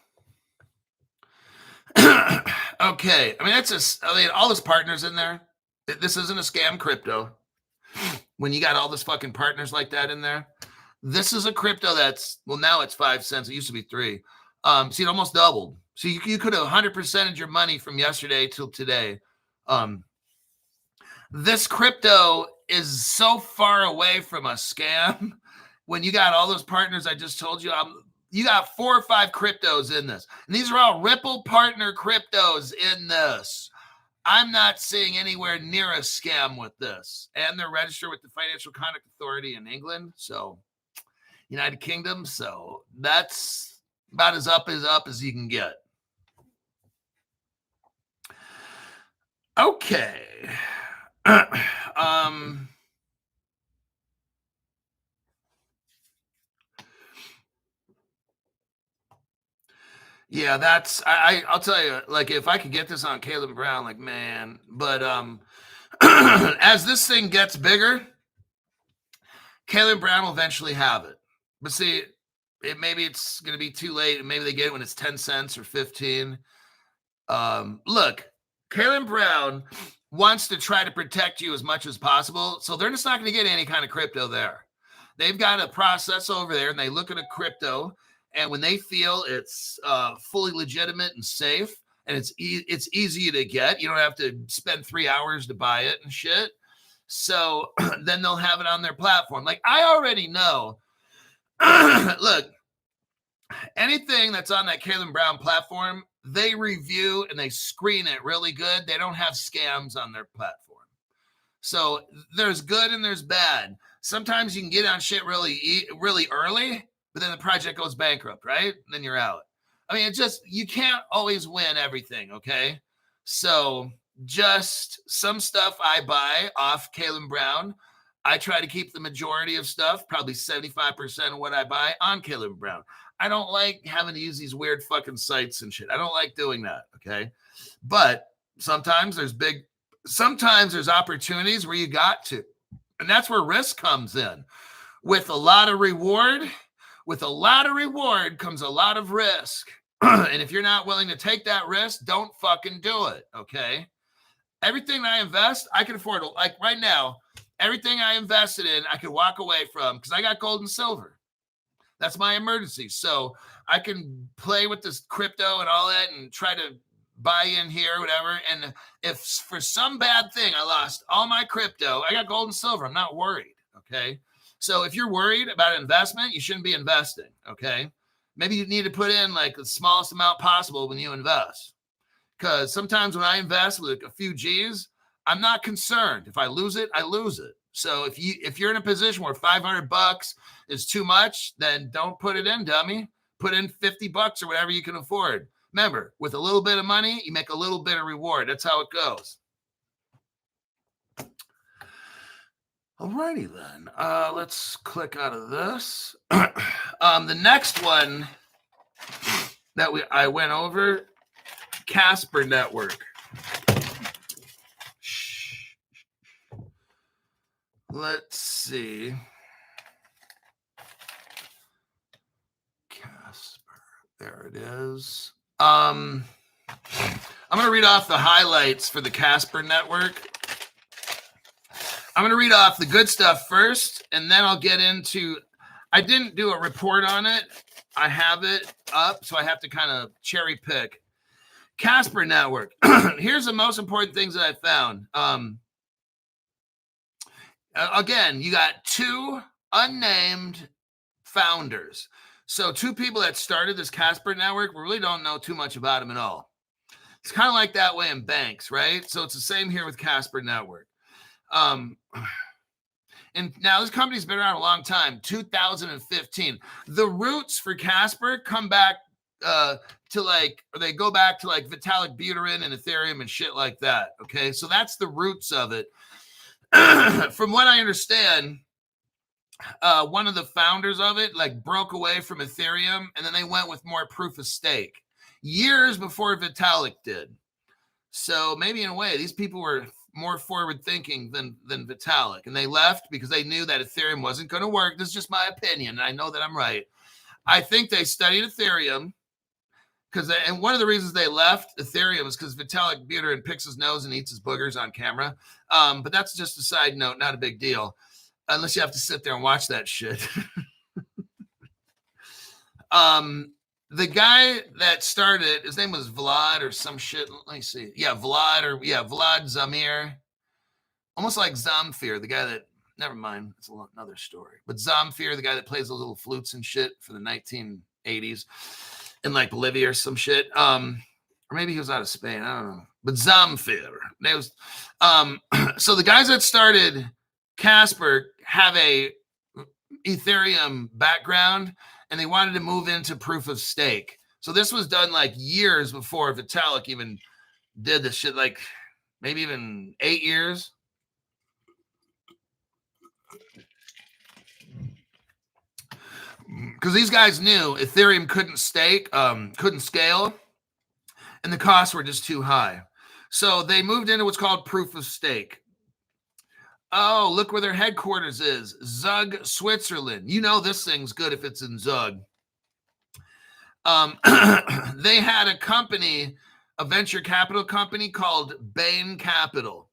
S1: Okay, I mean, all those partners in there. This isn't a scam crypto. When you got all this fucking partners like that in there. This is a crypto that's, well, now it's 5 cents. It used to be 3. See, it almost doubled. So you could have 100%ed your money from yesterday till today. This crypto is so far away from a scam. When you got all those partners I just told you, you got 4 or 5 cryptos in this. And these are all Ripple partner cryptos in this. I'm not seeing anywhere near a scam with this. And they're registered with the Financial Conduct Authority in England. So United Kingdom. So that's about as up as you can get. Okay. Yeah, that's I'll tell you, like, if I could get this on Caleb Brown, like, man, but as this thing gets bigger, Caleb Brown will eventually have it. But see, maybe it's going to be too late, and maybe they get it when it's 10 cents or 15. Look, Caleb Brown wants to try to protect you as much as possible, so they're just not going to get any kind of crypto there. They've got a process over there, and they look at a crypto, and when they feel it's fully legitimate and safe, and it's easy to get, you don't have to spend 3 hours to buy it and shit. So then they'll have it on their platform. Like, I already know. Look, anything that's on that Caleb Brown platform, they review and they screen it really good. They don't have scams on their platform. So there's good and there's bad. Sometimes you can get on shit really early, but then the project goes bankrupt, right? And then you're out. I mean, you can't always win everything, okay? So just some stuff I buy off Caleb Brown. I try to keep the majority of stuff, probably 75% of what I buy, on Caleb Brown. I don't like having to use these weird fucking sites and shit. I don't like doing that, okay? But sometimes there's opportunities where you got to. And that's where risk comes in. With a lot of reward comes a lot of risk. And if you're not willing to take that risk, don't fucking do it, okay? Everything I invest, I can afford. Like right now, everything I invested in, I could walk away from because I got gold and silver. That's my emergency. So I can play with this crypto and all that and try to buy in here, whatever. And if for some bad thing I lost all my crypto, I got gold and silver. I'm not worried, okay? So if you're worried about investment, you shouldn't be investing, okay? Maybe you need to put in like the smallest amount possible when you invest. Because sometimes when I invest with a few G's, I'm not concerned. If I lose it, I lose it. So if you're in a position where $500 is too much, then don't put it in, dummy. Put in $50 or whatever you can afford. Remember, with a little bit of money, you make a little bit of reward. That's how it goes. Alrighty then. Let's click out of this. The next one that I went over, Casper network. Let's see. Casper. There it is. I'm going to read off the highlights for the Casper network. I'm going to read off the good stuff first, and then I'll get into, I didn't do a report on it. I have it up, so I have to kind of cherry pick. Casper network. Here's the most important things that I found. Again, you got two unnamed founders. So two people that started this Casper network, we really don't know too much about them at all. It's kind of like that way in banks, right? So it's the same here with Casper network. And now this company's been around a long time, 2015. The roots for Casper come back to like, or they go back to like Vitalik Buterin and Ethereum and shit like that. Okay, so that's the roots of it. From what I understand, one of the founders of it like broke away from Ethereum, and then they went with more proof of stake years before Vitalik did. So maybe in a way, these people were more forward thinking than Vitalik, and they left because they knew that Ethereum wasn't going to work. This is just my opinion, and I know that I'm right. I think they studied Ethereum and one of the reasons they left Ethereum is because Vitalik Buterin picks his nose and eats his boogers on camera. But that's just a side note, not a big deal, unless you have to sit there and watch that shit. The guy that started, his name was Vlad or some shit. Let me see. Yeah, Vlad Zamir. Almost like Zamfir, the guy that, never mind, it's another story. But Zamfir, the guy that plays those little flutes and shit for the 1980s in like Bolivia or some shit. Or maybe he was out of Spain. I don't know. But Zamfir. So the guys that started Casper have a Ethereum background, and they wanted to move into proof of stake. So this was done like years before Vitalik even did this shit, like maybe even 8 years. Because these guys knew Ethereum couldn't scale, and the costs were just too high. So they moved into what's called proof of stake. Oh, look where their headquarters is. Zug, Switzerland. You know this thing's good if it's in Zug. They had a company, a venture capital company called Bain Capital.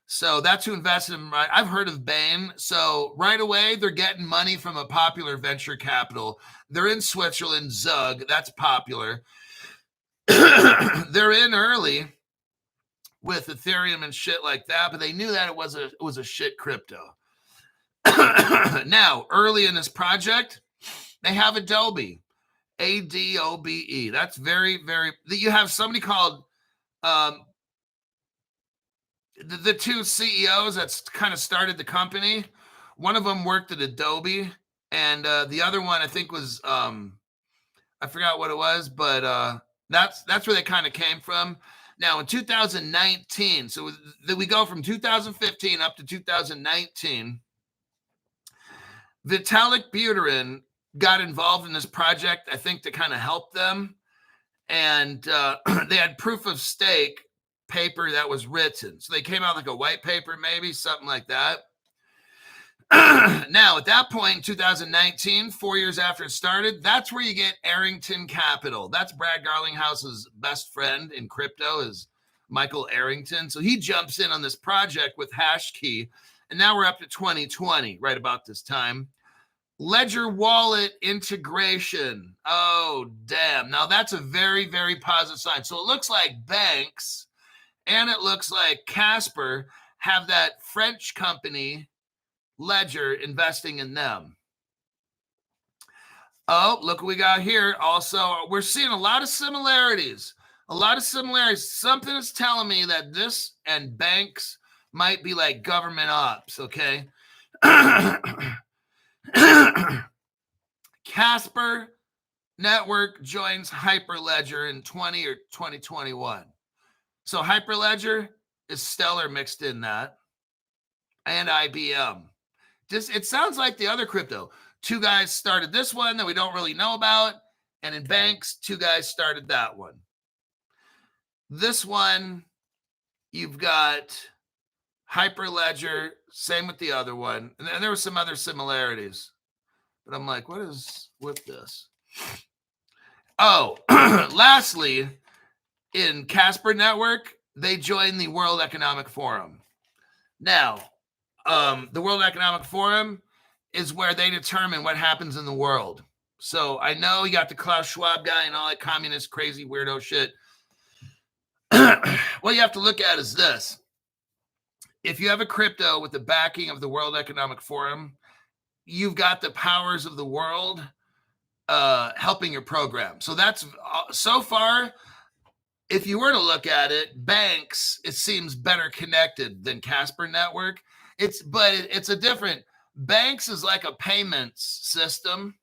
S1: So that's who invested in. I've heard of Bain. So right away, they're getting money from a popular venture capital. They're in Switzerland, Zug. That's popular. They're in early with Ethereum and shit like that, but they knew that it was a shit crypto. Now, early in this project, they have Adobe, ADOBE. That's very, very. You have somebody called the two CEOs that's kind of started the company. One of them worked at Adobe, and the other one I think was I forgot what it was, but that's where they kind of came from. Now in 2019, so we go from 2015 up to 2019. Vitalik Buterin got involved in this project, I think, to kind of help them, and they had proof of stake paper that was written. So they came out like a white paper, maybe something like that. Now, at that point in 2019, 4 years after it started, that's where you get Arrington Capital. That's Brad Garlinghouse's best friend in crypto is Michael Arrington. So he jumps in on this project with Hashkey, and now we're up to 2020, right about this time. Ledger wallet integration. Oh, damn. Now that's a very, very positive sign. So it looks like banks and it looks like Casper have that French company, Ledger, investing in them. Oh, look what we got here. Also, we're seeing a lot of similarities. Something is telling me that this and banks, might be like government ops, okay? Casper Network joins Hyperledger in 20 or 2021. So Hyperledger is Stellar mixed in that, and IBM. It sounds like the other crypto. Two guys started this one that we don't really know about, and in banks, two guys started that one. This one, you've got Hyperledger, same with the other one, and there were some other similarities. But I'm like, what is with this? Oh, lastly, in Casper Network, they joined the World Economic Forum. Now, the World Economic Forum is where they determine what happens in the world. So I know you got the Klaus Schwab guy and all that communist, crazy, weirdo shit. What you have to look at is this. If you have a crypto with the backing of the World Economic Forum, you've got the powers of the world helping your program. So that's so far, if you were to look at it, banks, it seems better connected than Casper Network. It's a different, banks is like a payments system,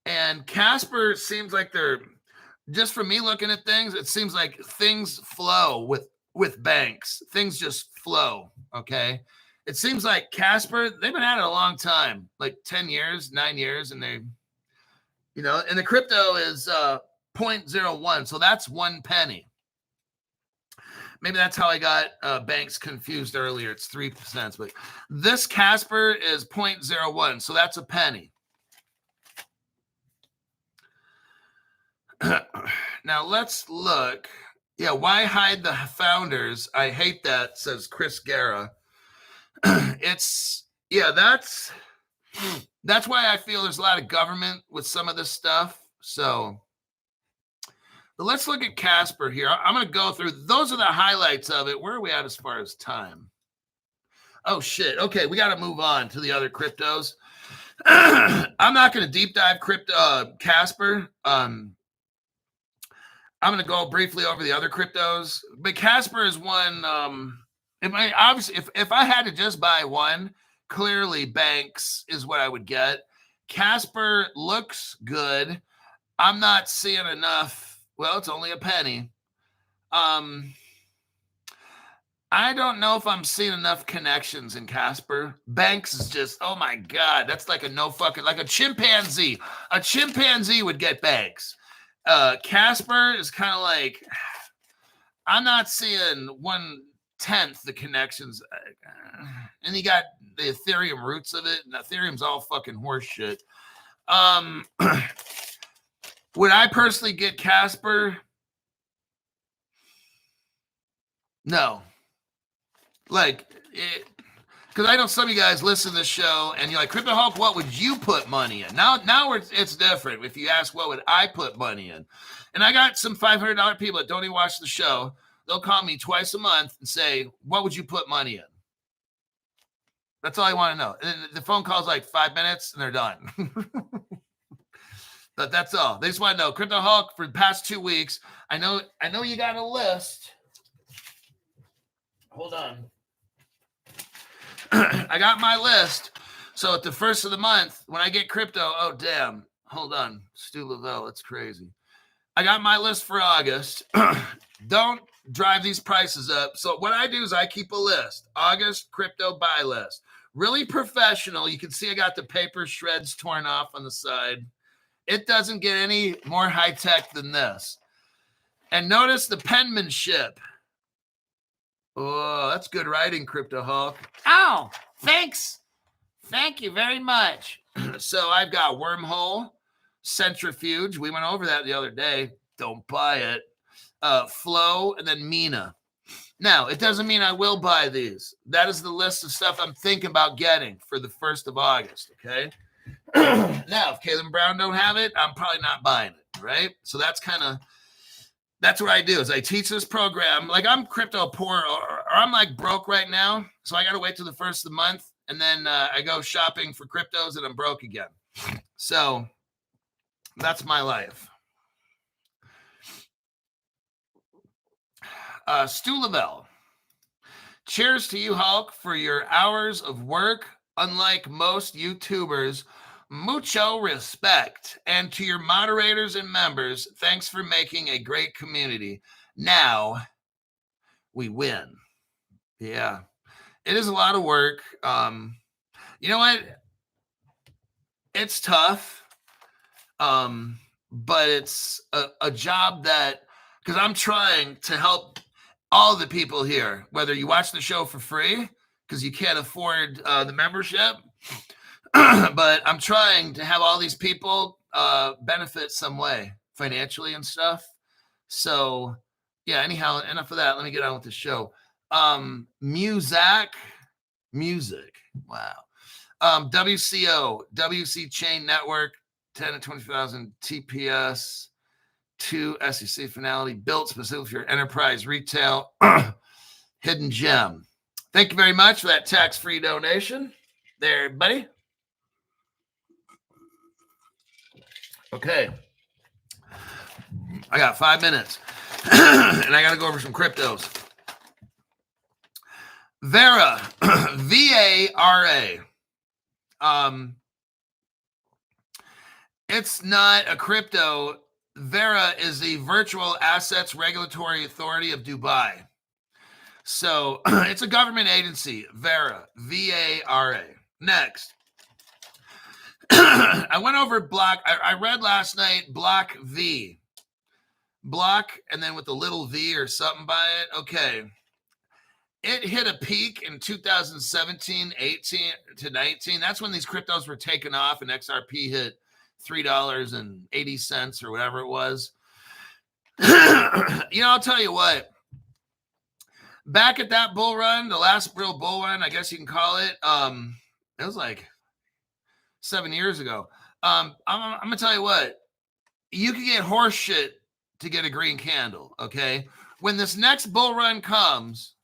S1: and Casper seems like they're, just from me looking at things, it seems like things flow with banks. Things just flow, okay? It seems like Casper, they've been at it a long time, like 10 years, 9 years, and they, you know, and the crypto is 0.01, so that's 1 penny. Maybe that's how I got banks confused earlier. It's 3%, but this Casper is 0.01, so that's a penny. Now let's look. Yeah, why hide the founders? I hate that, says Chris Guerra. It's, yeah, that's why I feel there's a lot of government with some of this stuff. So but let's look at Casper here. I'm going to go through, those are the highlights of it. Where are we at as far as time? Oh, shit. Okay, we got to move on to the other cryptos. I'm not going to deep dive Casper. I'm going to go briefly over the other cryptos. But Casper is one, obviously, if I had to just buy one, clearly banks is what I would get. Casper looks good. I'm not seeing enough. Well, it's only a penny. I don't know if I'm seeing enough connections in Casper. Banks is just, oh my God, that's like a no fucking, like a chimpanzee. A chimpanzee would get banks. Casper is kind of like, I'm not seeing 1/10 the connections. And you got the Ethereum roots of it, and Ethereum's all fucking horse shit. Would I personally get Casper? No. Like, because I know some of you guys listen to this show and you're like, Crypto Hulk, what would you put money in? Now it's different. If you ask, what would I put money in? And I got some $500 people that don't even watch the show. They'll call me twice a month and say, what would you put money in? That's all I want to know. And the phone call's like 5 minutes and they're done. But that's all. They just want to know. Crypto Hulk, for the past 2 weeks, I know you got a list. Hold on. I got my list. So at the first of the month, when I get crypto, oh, damn. Hold on. Stu Lavelle, that's crazy. I got my list for August. Don't drive these prices up. So what I do is I keep a list. August crypto buy list. Really professional. You can see I got the paper shreds torn off on the side. It doesn't get any more high-tech than this. And notice the penmanship. Oh, that's good writing, Crypto Hulk. Oh, thanks. Thank you very much. So I've got Wormhole, Centrifuge. We went over that the other day. Don't buy it. Flow, and then Mina. Now, it doesn't mean I will buy these. That is the list of stuff I'm thinking about getting for the 1st of August, okay? Now, if Caleb Brown don't have it, I'm probably not buying it, right? So that's what I do is I teach this program. Like I'm crypto poor or I'm like broke right now. So I got to wait till the 1st of the month. And then I go shopping for cryptos and I'm broke again. So that's my life. Stu Lavelle. Cheers to you, Hulk, for your hours of work. Unlike most YouTubers, mucho respect. And to your moderators and members, thanks for making a great community. Now we win. Yeah, it is a lot of work. You know what? It's tough. But it's a job that, because I'm trying to help all the people here, whether you watch the show for free because you can't afford the membership, but I'm trying to have all these people benefit some way financially and stuff. So yeah, anyhow, enough of that. Let me get on with the show. Music. Wow. WCO, WC Chain Network, 10 to 20,000 TPS, 2 SEC finality, built specifically for your enterprise retail. Hidden gem. Thank you very much for that tax-free donation there, buddy. Okay. I got 5 minutes, and I got to go over some cryptos. Vera, V-A-R-A. It's not a crypto. Vera is the Virtual Assets Regulatory Authority of Dubai. So it's a government agency, Vera, V-A-R-A. Next. I went over Block. I read last night Block V. Block, and then with the little V or something by it. Okay. It hit a peak in 2017, 18 to 19. That's when these cryptos were taken off and XRP hit $3.80 or whatever it was. You know, I'll tell you what. Back at that bull run, the last real bull run, I guess you can call it, it was like 7 years ago. I'm going to tell you what. You can get horse shit to get a green candle, okay? When this next bull run comes,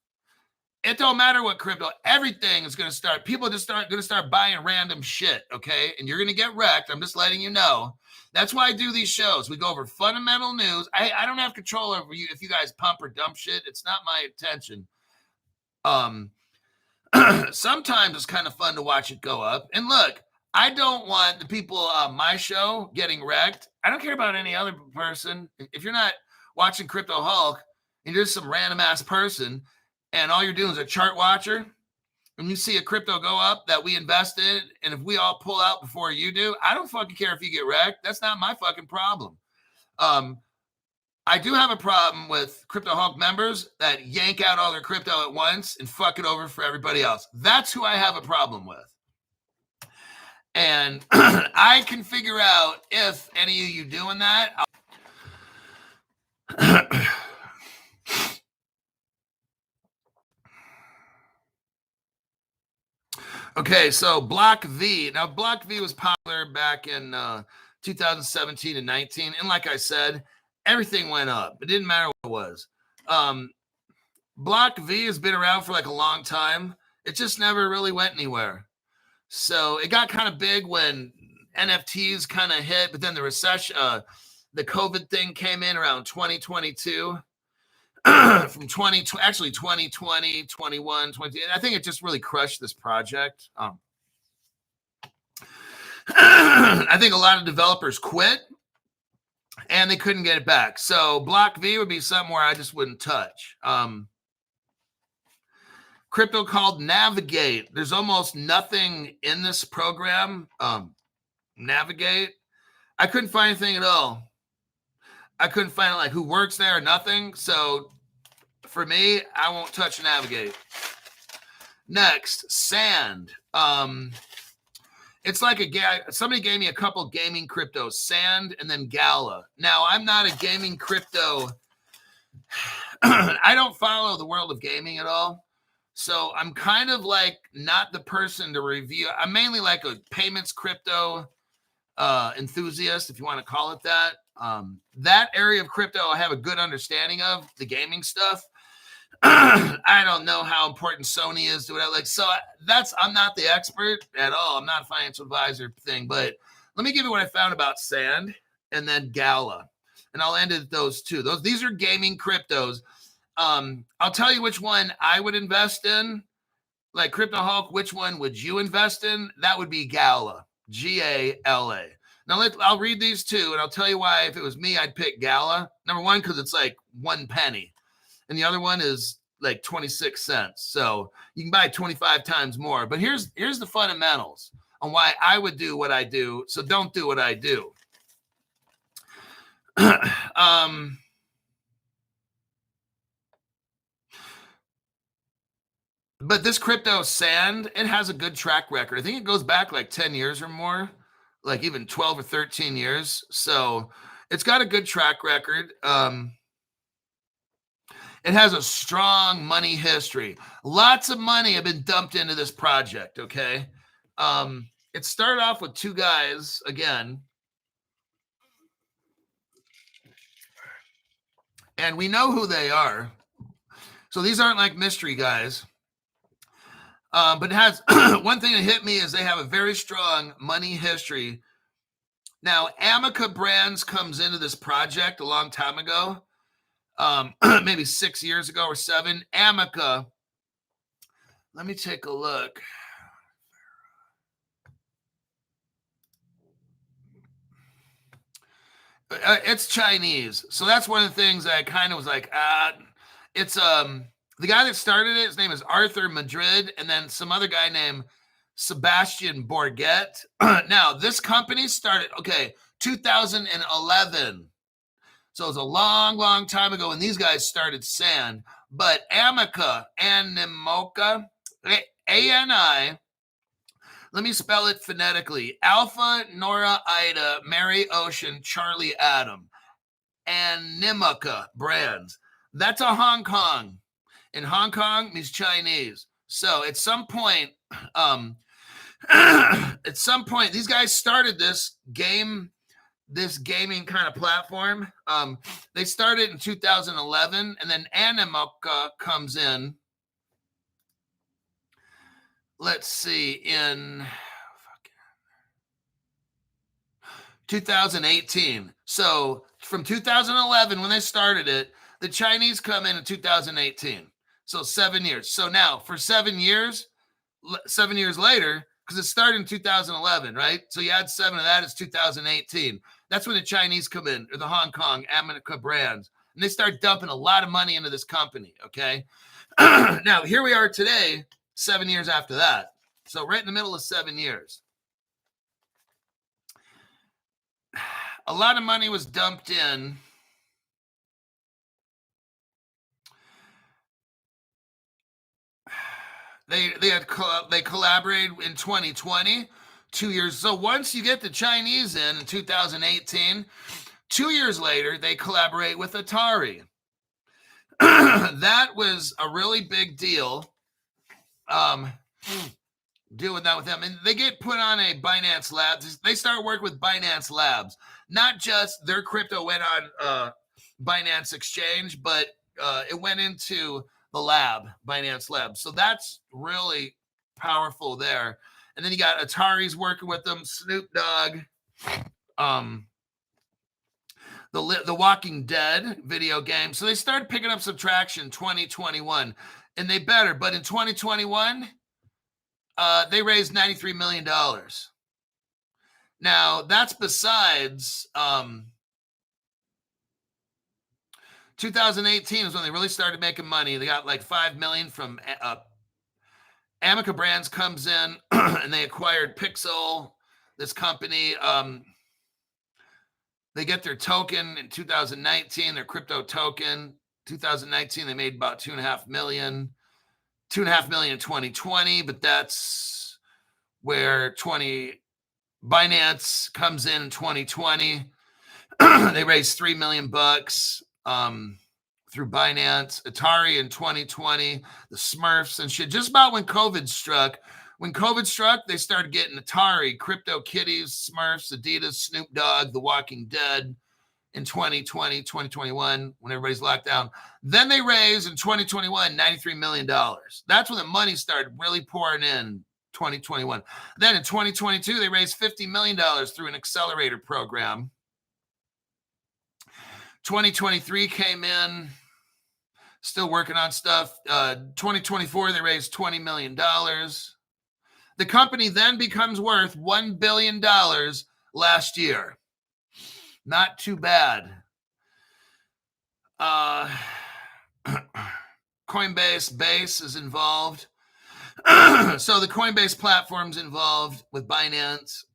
S1: it don't matter what crypto, everything is going to start. People just going to start buying random shit, okay? And you're going to get wrecked. I'm just letting you know. That's why I do these shows. We go over fundamental news. I don't have control over you if you guys pump or dump shit. It's not my intention. Sometimes it's kind of fun to watch it go up. And look, I don't want the people on my show getting wrecked. I don't care about any other person. If you're not watching Crypto Hulk and you're just some random ass person, and all you're doing is a chart watcher, and you see a crypto go up that we invested, and if we all pull out before you do, I don't fucking care if you get wrecked. That's not my fucking problem. I do have a problem with Crypto Hulk members that yank out all their crypto at once and fuck it over for everybody else. That's who I have a problem with. And I can figure out if any of you doing that. Okay, so Block V. Now, Block V was popular back in 2017 and 19. And like I said, everything went up. It didn't matter what it was. Block V has been around for like a long time. It just never really went anywhere. So it got kind of big when NFTs kind of hit, but then the recession, the COVID thing came in around 2022. From 2020, 21, 20. I think it just really crushed this project. I think a lot of developers quit and they couldn't get it back. So Block V would be something where I just wouldn't touch. Crypto called Navigate. There's almost nothing in this program. Navigate. I couldn't find anything at all. I couldn't find like who works there or nothing. So for me, I won't touch Navigate. Next, Sand. It's like somebody gave me a couple gaming cryptos, Sand and then Gala. Now, I'm not a gaming crypto. I don't follow the world of gaming at all. So I'm kind of like not the person to review. I'm mainly like a payments crypto enthusiast, if you want to call it that. That area of crypto I have a good understanding of, the gaming stuff. I don't know how important Sony is to it. I'm not the expert at all. I'm not a financial advisor thing, but let me give you what I found about Sand and then Gala. And I'll end it at those two. These are gaming cryptos. I'll tell you which one I would invest in. Like Crypto Hulk, which one would you invest in? That would be Gala, Gala. Now I'll read these two, and I'll tell you why. If it was me, I'd pick Gala. Number one, because it's like 1 penny, and the other one is like 26 cents. So you can buy 25 times more. But here's the fundamentals on why I would do what I do. So don't do what I do. But this crypto sand, it has a good track record. I think it goes back like 10 years or more, like even 12 or 13 years. So it's got a good track record. It has a strong money history. Lots of money have been dumped into this project, okay? It started off with two guys, again. And we know who they are. So these aren't like mystery guys. But it has one thing that hit me is they have a very strong money history. Now, Amica Brands comes into this project a long time ago, maybe 6 years ago or 7. Amica, let me take a look. It's Chinese. So that's one of the things that I kind of was like, it's the guy that started it, his name is Arthur Madrid, and then some other guy named Sebastian Bourget. Now, this company started, 2011. So it was a long, long time ago when these guys started sand. But Amica, Animoca, A-N-I, let me spell it phonetically. Alpha, Nora, Ida, Mary, Ocean, Charlie, Adam. Animoca Brands. That's a Hong Kong. In Hong Kong means Chinese. So at some point, these guys started this gaming kind of platform. They started in 2011, and then Animoca comes in. Let's see, in 2018. So from 2011, when they started it, the Chinese come in 2018. So 7 years. So now for 7 years, 7 years later, because it started in 2011, right? So you add 7 of that, it's 2018. That's when the Chinese come in, or the Hong Kong Amica Brands, and they start dumping a lot of money into this company, okay? Now, here we are today, 7 years after that. So right in the middle of 7 years. A lot of money was dumped in. They collaborated in 2020, 2 years. So once you get the Chinese in 2018, 2 years later, they collaborate with Atari. That was a really big deal. Doing that with them. And they get put on a Binance Labs. They start working with Binance Labs. Not just their crypto went on Binance Exchange, but it went into the lab, Binance Labs. So that's really powerful there. And then you got Atari's working with them, Snoop Dogg, the Walking Dead video game. So they started picking up some traction 2021, and they better. But in 2021, they raised $93 million. Now, that's besides 2018 is when they really started making money. They got like $5 million from Amica Brands comes in, and they acquired Pixel, this company. They get their token in 2019, their crypto token. 2019, they made about $2.5 million. $2.5 million in 2020, but that's where Binance comes in 2020. They raised $3 million through Binance. Atari in 2020, the Smurfs and shit. Just about when COVID struck. When COVID struck, they started getting Atari, Crypto Kitties, Smurfs, Adidas, Snoop Dogg, The Walking Dead in 2020, 2021, when everybody's locked down. Then they raised in 2021, $93 million. That's when the money started really pouring in 2021. Then in 2022, they raised $50 million through an accelerator program. 2023 came in, Still working on stuff. 2024, they raised $20 million. The company then becomes worth $1 billion last year. Not too bad. Coinbase Base is involved. So the Coinbase platform's involved with Binance.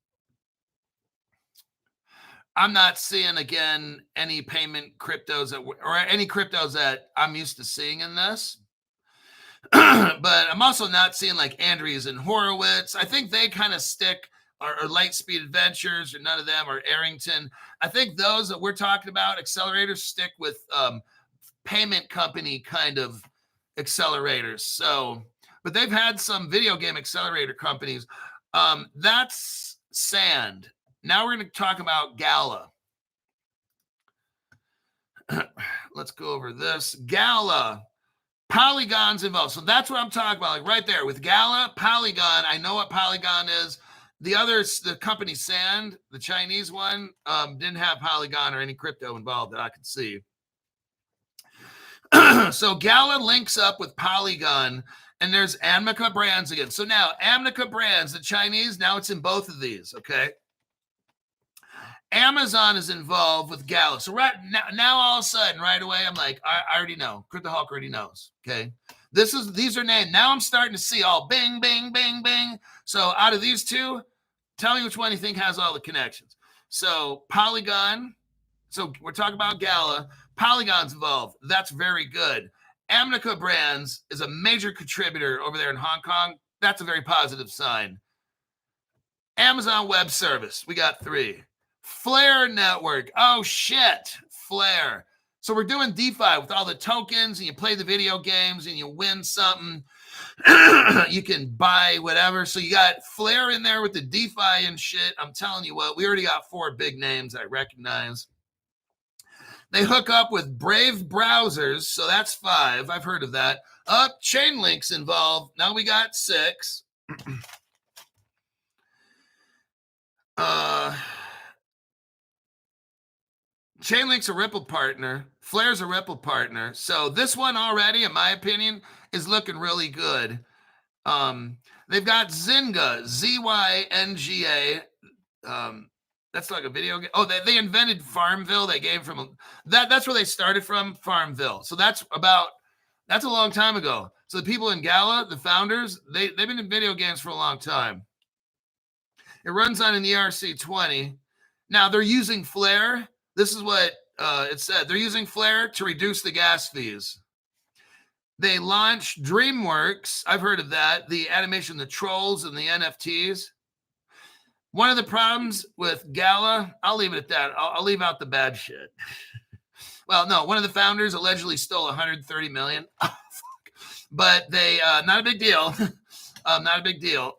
S1: I'm not seeing, again, any payment cryptos or any cryptos that I'm used to seeing in this. But I'm also not seeing like Andreessen and Horowitz. I think they kind of stick, or Lightspeed Adventures, or none of them, or Arrington. I think those that we're talking about, accelerators, stick with payment company kind of accelerators. So, but they've had some video game accelerator companies. That's Sand. Now we're going to talk about Gala. Let's go over this. Gala. Polygon's involved. So that's what I'm talking about. Like right there with Gala, Polygon. I know what Polygon is. The others, the company Sand, the Chinese one, didn't have Polygon or any crypto involved that I could see. So Gala links up with Polygon, and there's Amica Brands again. So now Amica Brands, the Chinese, now it's in both of these, okay? Amazon is involved with Gala. So right now all of a sudden, right away, I'm like, I already know. Crypto Hulk already knows, okay? These are named. Now I'm starting to see all bing, bing, bing, bing. So out of these two, tell me which one you think has all the connections. So Polygon. So we're talking about Gala. Polygon's involved. That's very good. Amica Brands is a major contributor over there in Hong Kong. That's a very positive sign. Amazon Web Service. We got 3. Flare Network. Oh, shit. Flare. So we're doing DeFi with all the tokens, and you play the video games, and you win something. You can buy whatever. So you got Flare in there with the DeFi and shit. I'm telling you what, we already got 4 big names I recognize. They hook up with Brave Browsers, so that's 5. I've heard of that. Chainlink's involved. Now we got 6. Chainlink's a Ripple partner. Flare's a Ripple partner. So this one already, in my opinion, is looking really good. They've got Zynga, Z-Y-N-G-A. That's like a video game. Oh, they invented Farmville. They gave from that's where they started from, Farmville. So that's a long time ago. So the people in Gala, the founders, they've been in video games for a long time. It runs on an ERC-20. Now they're using Flare. This is what it said. They're using Flare to reduce the gas fees. They launched DreamWorks. I've heard of that. The animation, the trolls, and the NFTs. One of the problems with Gala, I'll leave it at that. I'll leave out the bad shit. Well, no, one of the founders allegedly stole $130 million. But they, not a big deal. Not a big deal.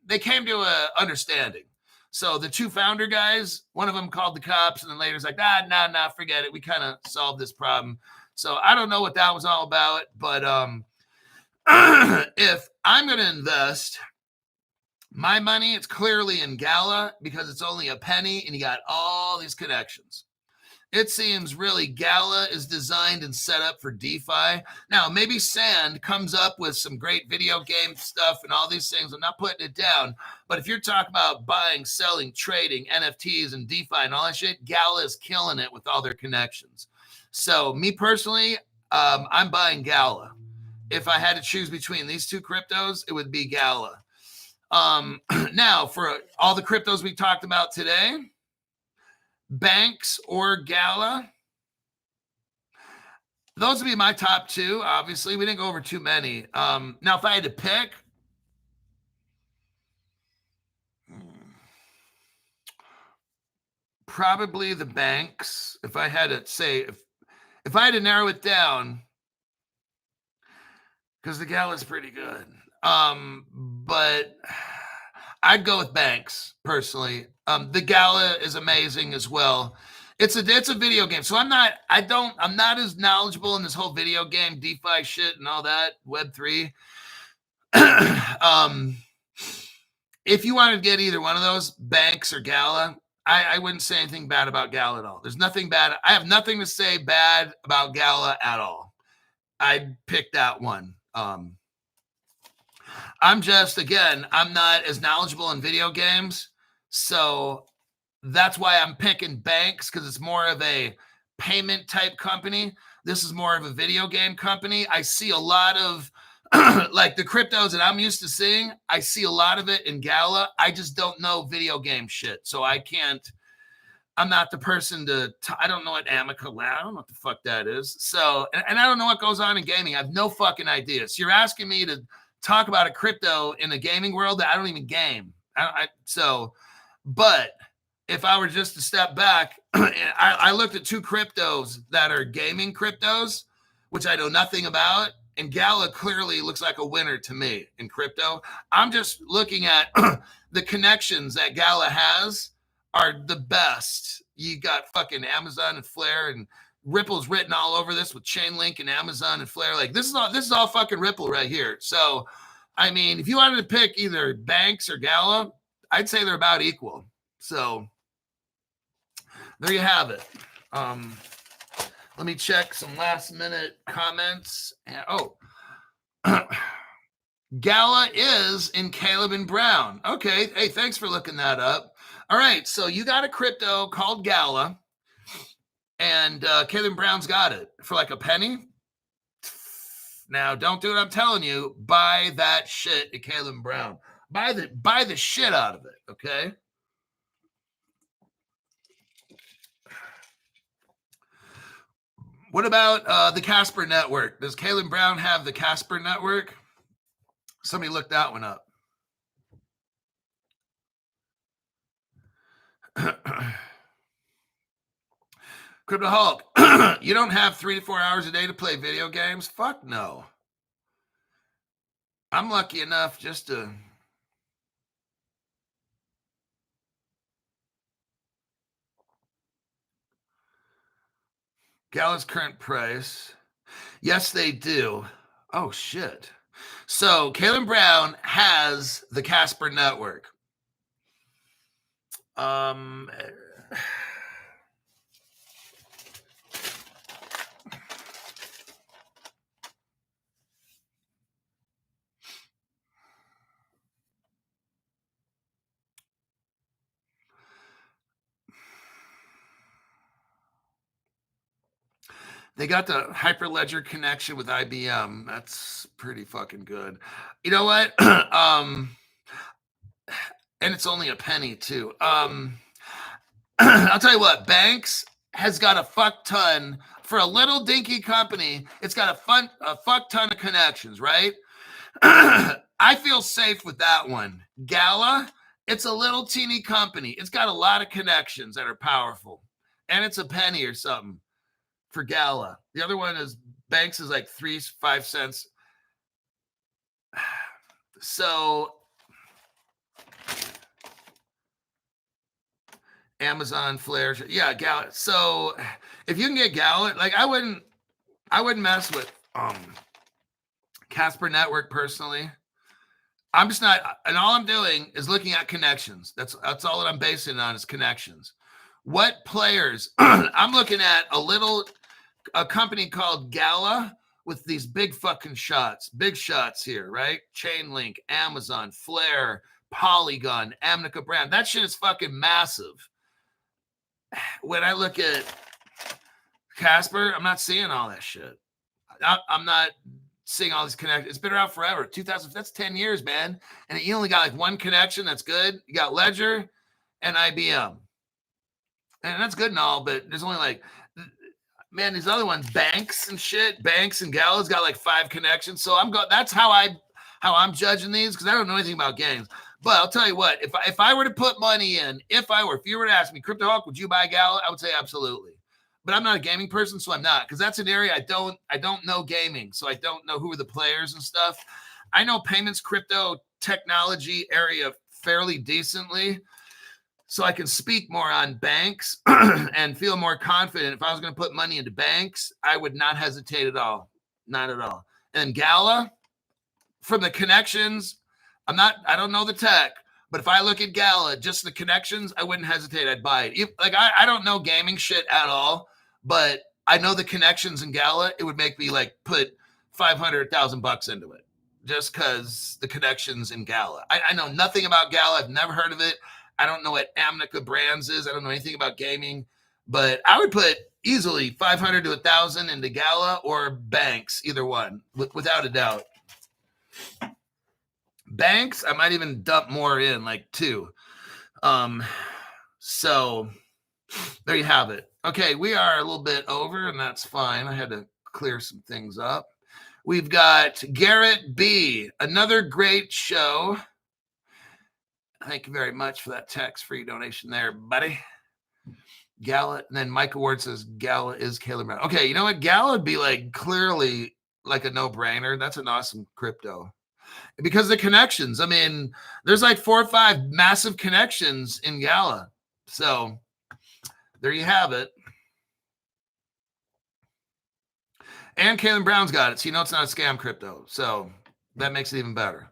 S1: They came to an understanding. So the 2 founder guys, one of them called the cops, and then later was like, nah, forget it. We kind of solved this problem. So I don't know what that was all about. But if I'm going to invest my money, it's clearly in Gala because it's only a penny and you got all these connections. It seems really Gala is designed and set up for DeFi. Now, maybe Sand comes up with some great video game stuff and all these things. I'm not putting it down. But if you're talking about buying, selling, trading, NFTs, and DeFi and all that shit, Gala is killing it with all their connections. So me personally, I'm buying Gala. If I had to choose between these 2 cryptos, it would be Gala. Now, for all the cryptos we talked about today, banks or Gala, those would be my top 2. Obviously, we didn't go over too many. Now, if I had to pick, probably the banks. If I had to say, if I had to narrow it down, because the Gala is pretty good. But I'd go with banks personally. The Gala is amazing as well. It's a video game. So I'm not as knowledgeable in this whole video game DeFi shit and all that, Web3. If you wanted to get either one of those, banks or Gala, I wouldn't say anything bad about Gala at all. There's nothing bad. I have nothing to say bad about Gala at all. I'd pick that one. I'm just, again, I'm not as knowledgeable in video games. So that's why I'm picking banks, because it's more of a payment type company. This is more of a video game company. I see a lot of like the cryptos that I'm used to seeing. I see a lot of it in Gala. I just don't know video game shit. So I'm not the person I don't know what Amica, I don't know what the fuck that is. So, and I don't know what goes on in gaming. I have no fucking idea. So you're asking me to talk about a crypto in the gaming world that I don't even game. But if I were just to step back, I looked at two cryptos that are gaming cryptos, which I know nothing about. And Gala clearly looks like a winner to me in crypto. I'm just looking at the connections that Gala has are the best. You got fucking Amazon and Flare, and Ripple's written all over this with CHAINLINK and Amazon and Flare. Like this is all fucking Ripple right here. So, I mean, if you wanted to pick either banks or Gala, I'd say they're about equal. So there you have it. Let me check some last minute comments. Gala is in Caleb and Brown. Okay. Hey, thanks for looking that up. All right. So you got a crypto called Gala, and Caleb Brown's got it for like a penny. Now, don't do what I'm telling you. Buy that shit at Caleb Brown. Buy the shit out of it. Okay. What about the Casper network? Does Caleb Brown have the Casper network? Somebody look that one up. Crypto Hulk, you don't have 3 to 4 hours a day to play video games? Fuck no. I'm lucky enough just to... Gala's current price. Yes, they do. Oh, shit. So Caleb Brown has the Casper network. They got the Hyperledger connection with IBM. That's pretty fucking good. You know what? And it's only a penny too. I'll tell you what, Banks has got a fuck ton for a little dinky company. It's got a fuck ton of connections, right? I feel safe with that one. Gala, it's a little teeny company. It's got a lot of connections that are powerful, and it's a penny or something for Gala. The other one is Banks is like 3-5 cents. So Amazon, Flare, yeah, Gala. So if you can get Gala, like I wouldn't mess with Casper Network personally. I'm just not, and all I'm doing is looking at connections. That's all that I'm basing it on is connections. What players? I'm looking at a company called Gala with these big fucking shots, big shots here, right? CHAINLINK, Amazon, Flare, Polygon, Amica brand. That shit is fucking massive. When I look at Casper, I'm not seeing all that shit. I'm not seeing all these connections. It's been around forever. 2000, that's 10 years, man. And you only got like one connection that's good. You got Ledger and IBM. And that's good and all, but there's only like, man, these other ones, Banks and shit, Banks and Gala's got like 5 connections. So that's how I'm judging these, because I don't know anything about games. But I'll tell you what, if I were to put money in, if you were to ask me, Crypto Hawk, would you buy Gala? I would say absolutely. But I'm not a gaming person, so I'm not, because that's an area I don't know gaming, so I don't know who are the players and stuff. I know payments, crypto, technology area fairly decently, so I can speak more on banks and feel more confident. If I was going to put money into banks, I would not hesitate at all, not at all. And Gala, from the connections, I don't know the tech, But if I look at Gala, just the connections, I wouldn't hesitate. I'd buy it. Like I don't know gaming shit at all, but I know the connections in Gala. It would make me like put $500,000 into it just because the connections in Gala. I know nothing about Gala. I've never heard of it. I don't know what Amnica Brands is. I don't know anything about gaming, but I would put easily 500 to 1,000 into Gala or Banks, either one, without a doubt. Banks, I might even dump more in, like 2. So there you have it. Okay, we are a little bit over, and that's fine. I had to clear some things up. We've got Garrett B. Another great show. Thank you very much for that tax-free donation there, buddy. Gala, and then Mike Ward says Gala is Caleb Brown. Okay, you know what? Gala would be like clearly like a no-brainer. That's an awesome crypto. Because the connections, I mean, there's like 4 or 5 massive connections in Gala. So there you have it. And Caleb Brown's got it. So you know it's not a scam crypto. So that makes it even better.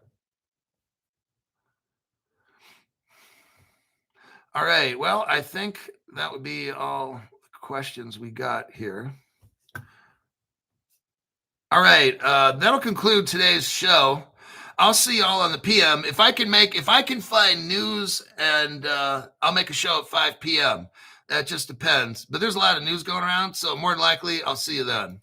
S1: All right. Well, I think that would be all the questions we got here. All right. That'll conclude today's show. I'll see y'all on the PM. If I can find news, and I'll make a show at 5 p.m. That just depends. But there's a lot of news going around, so more than likely I'll see you then.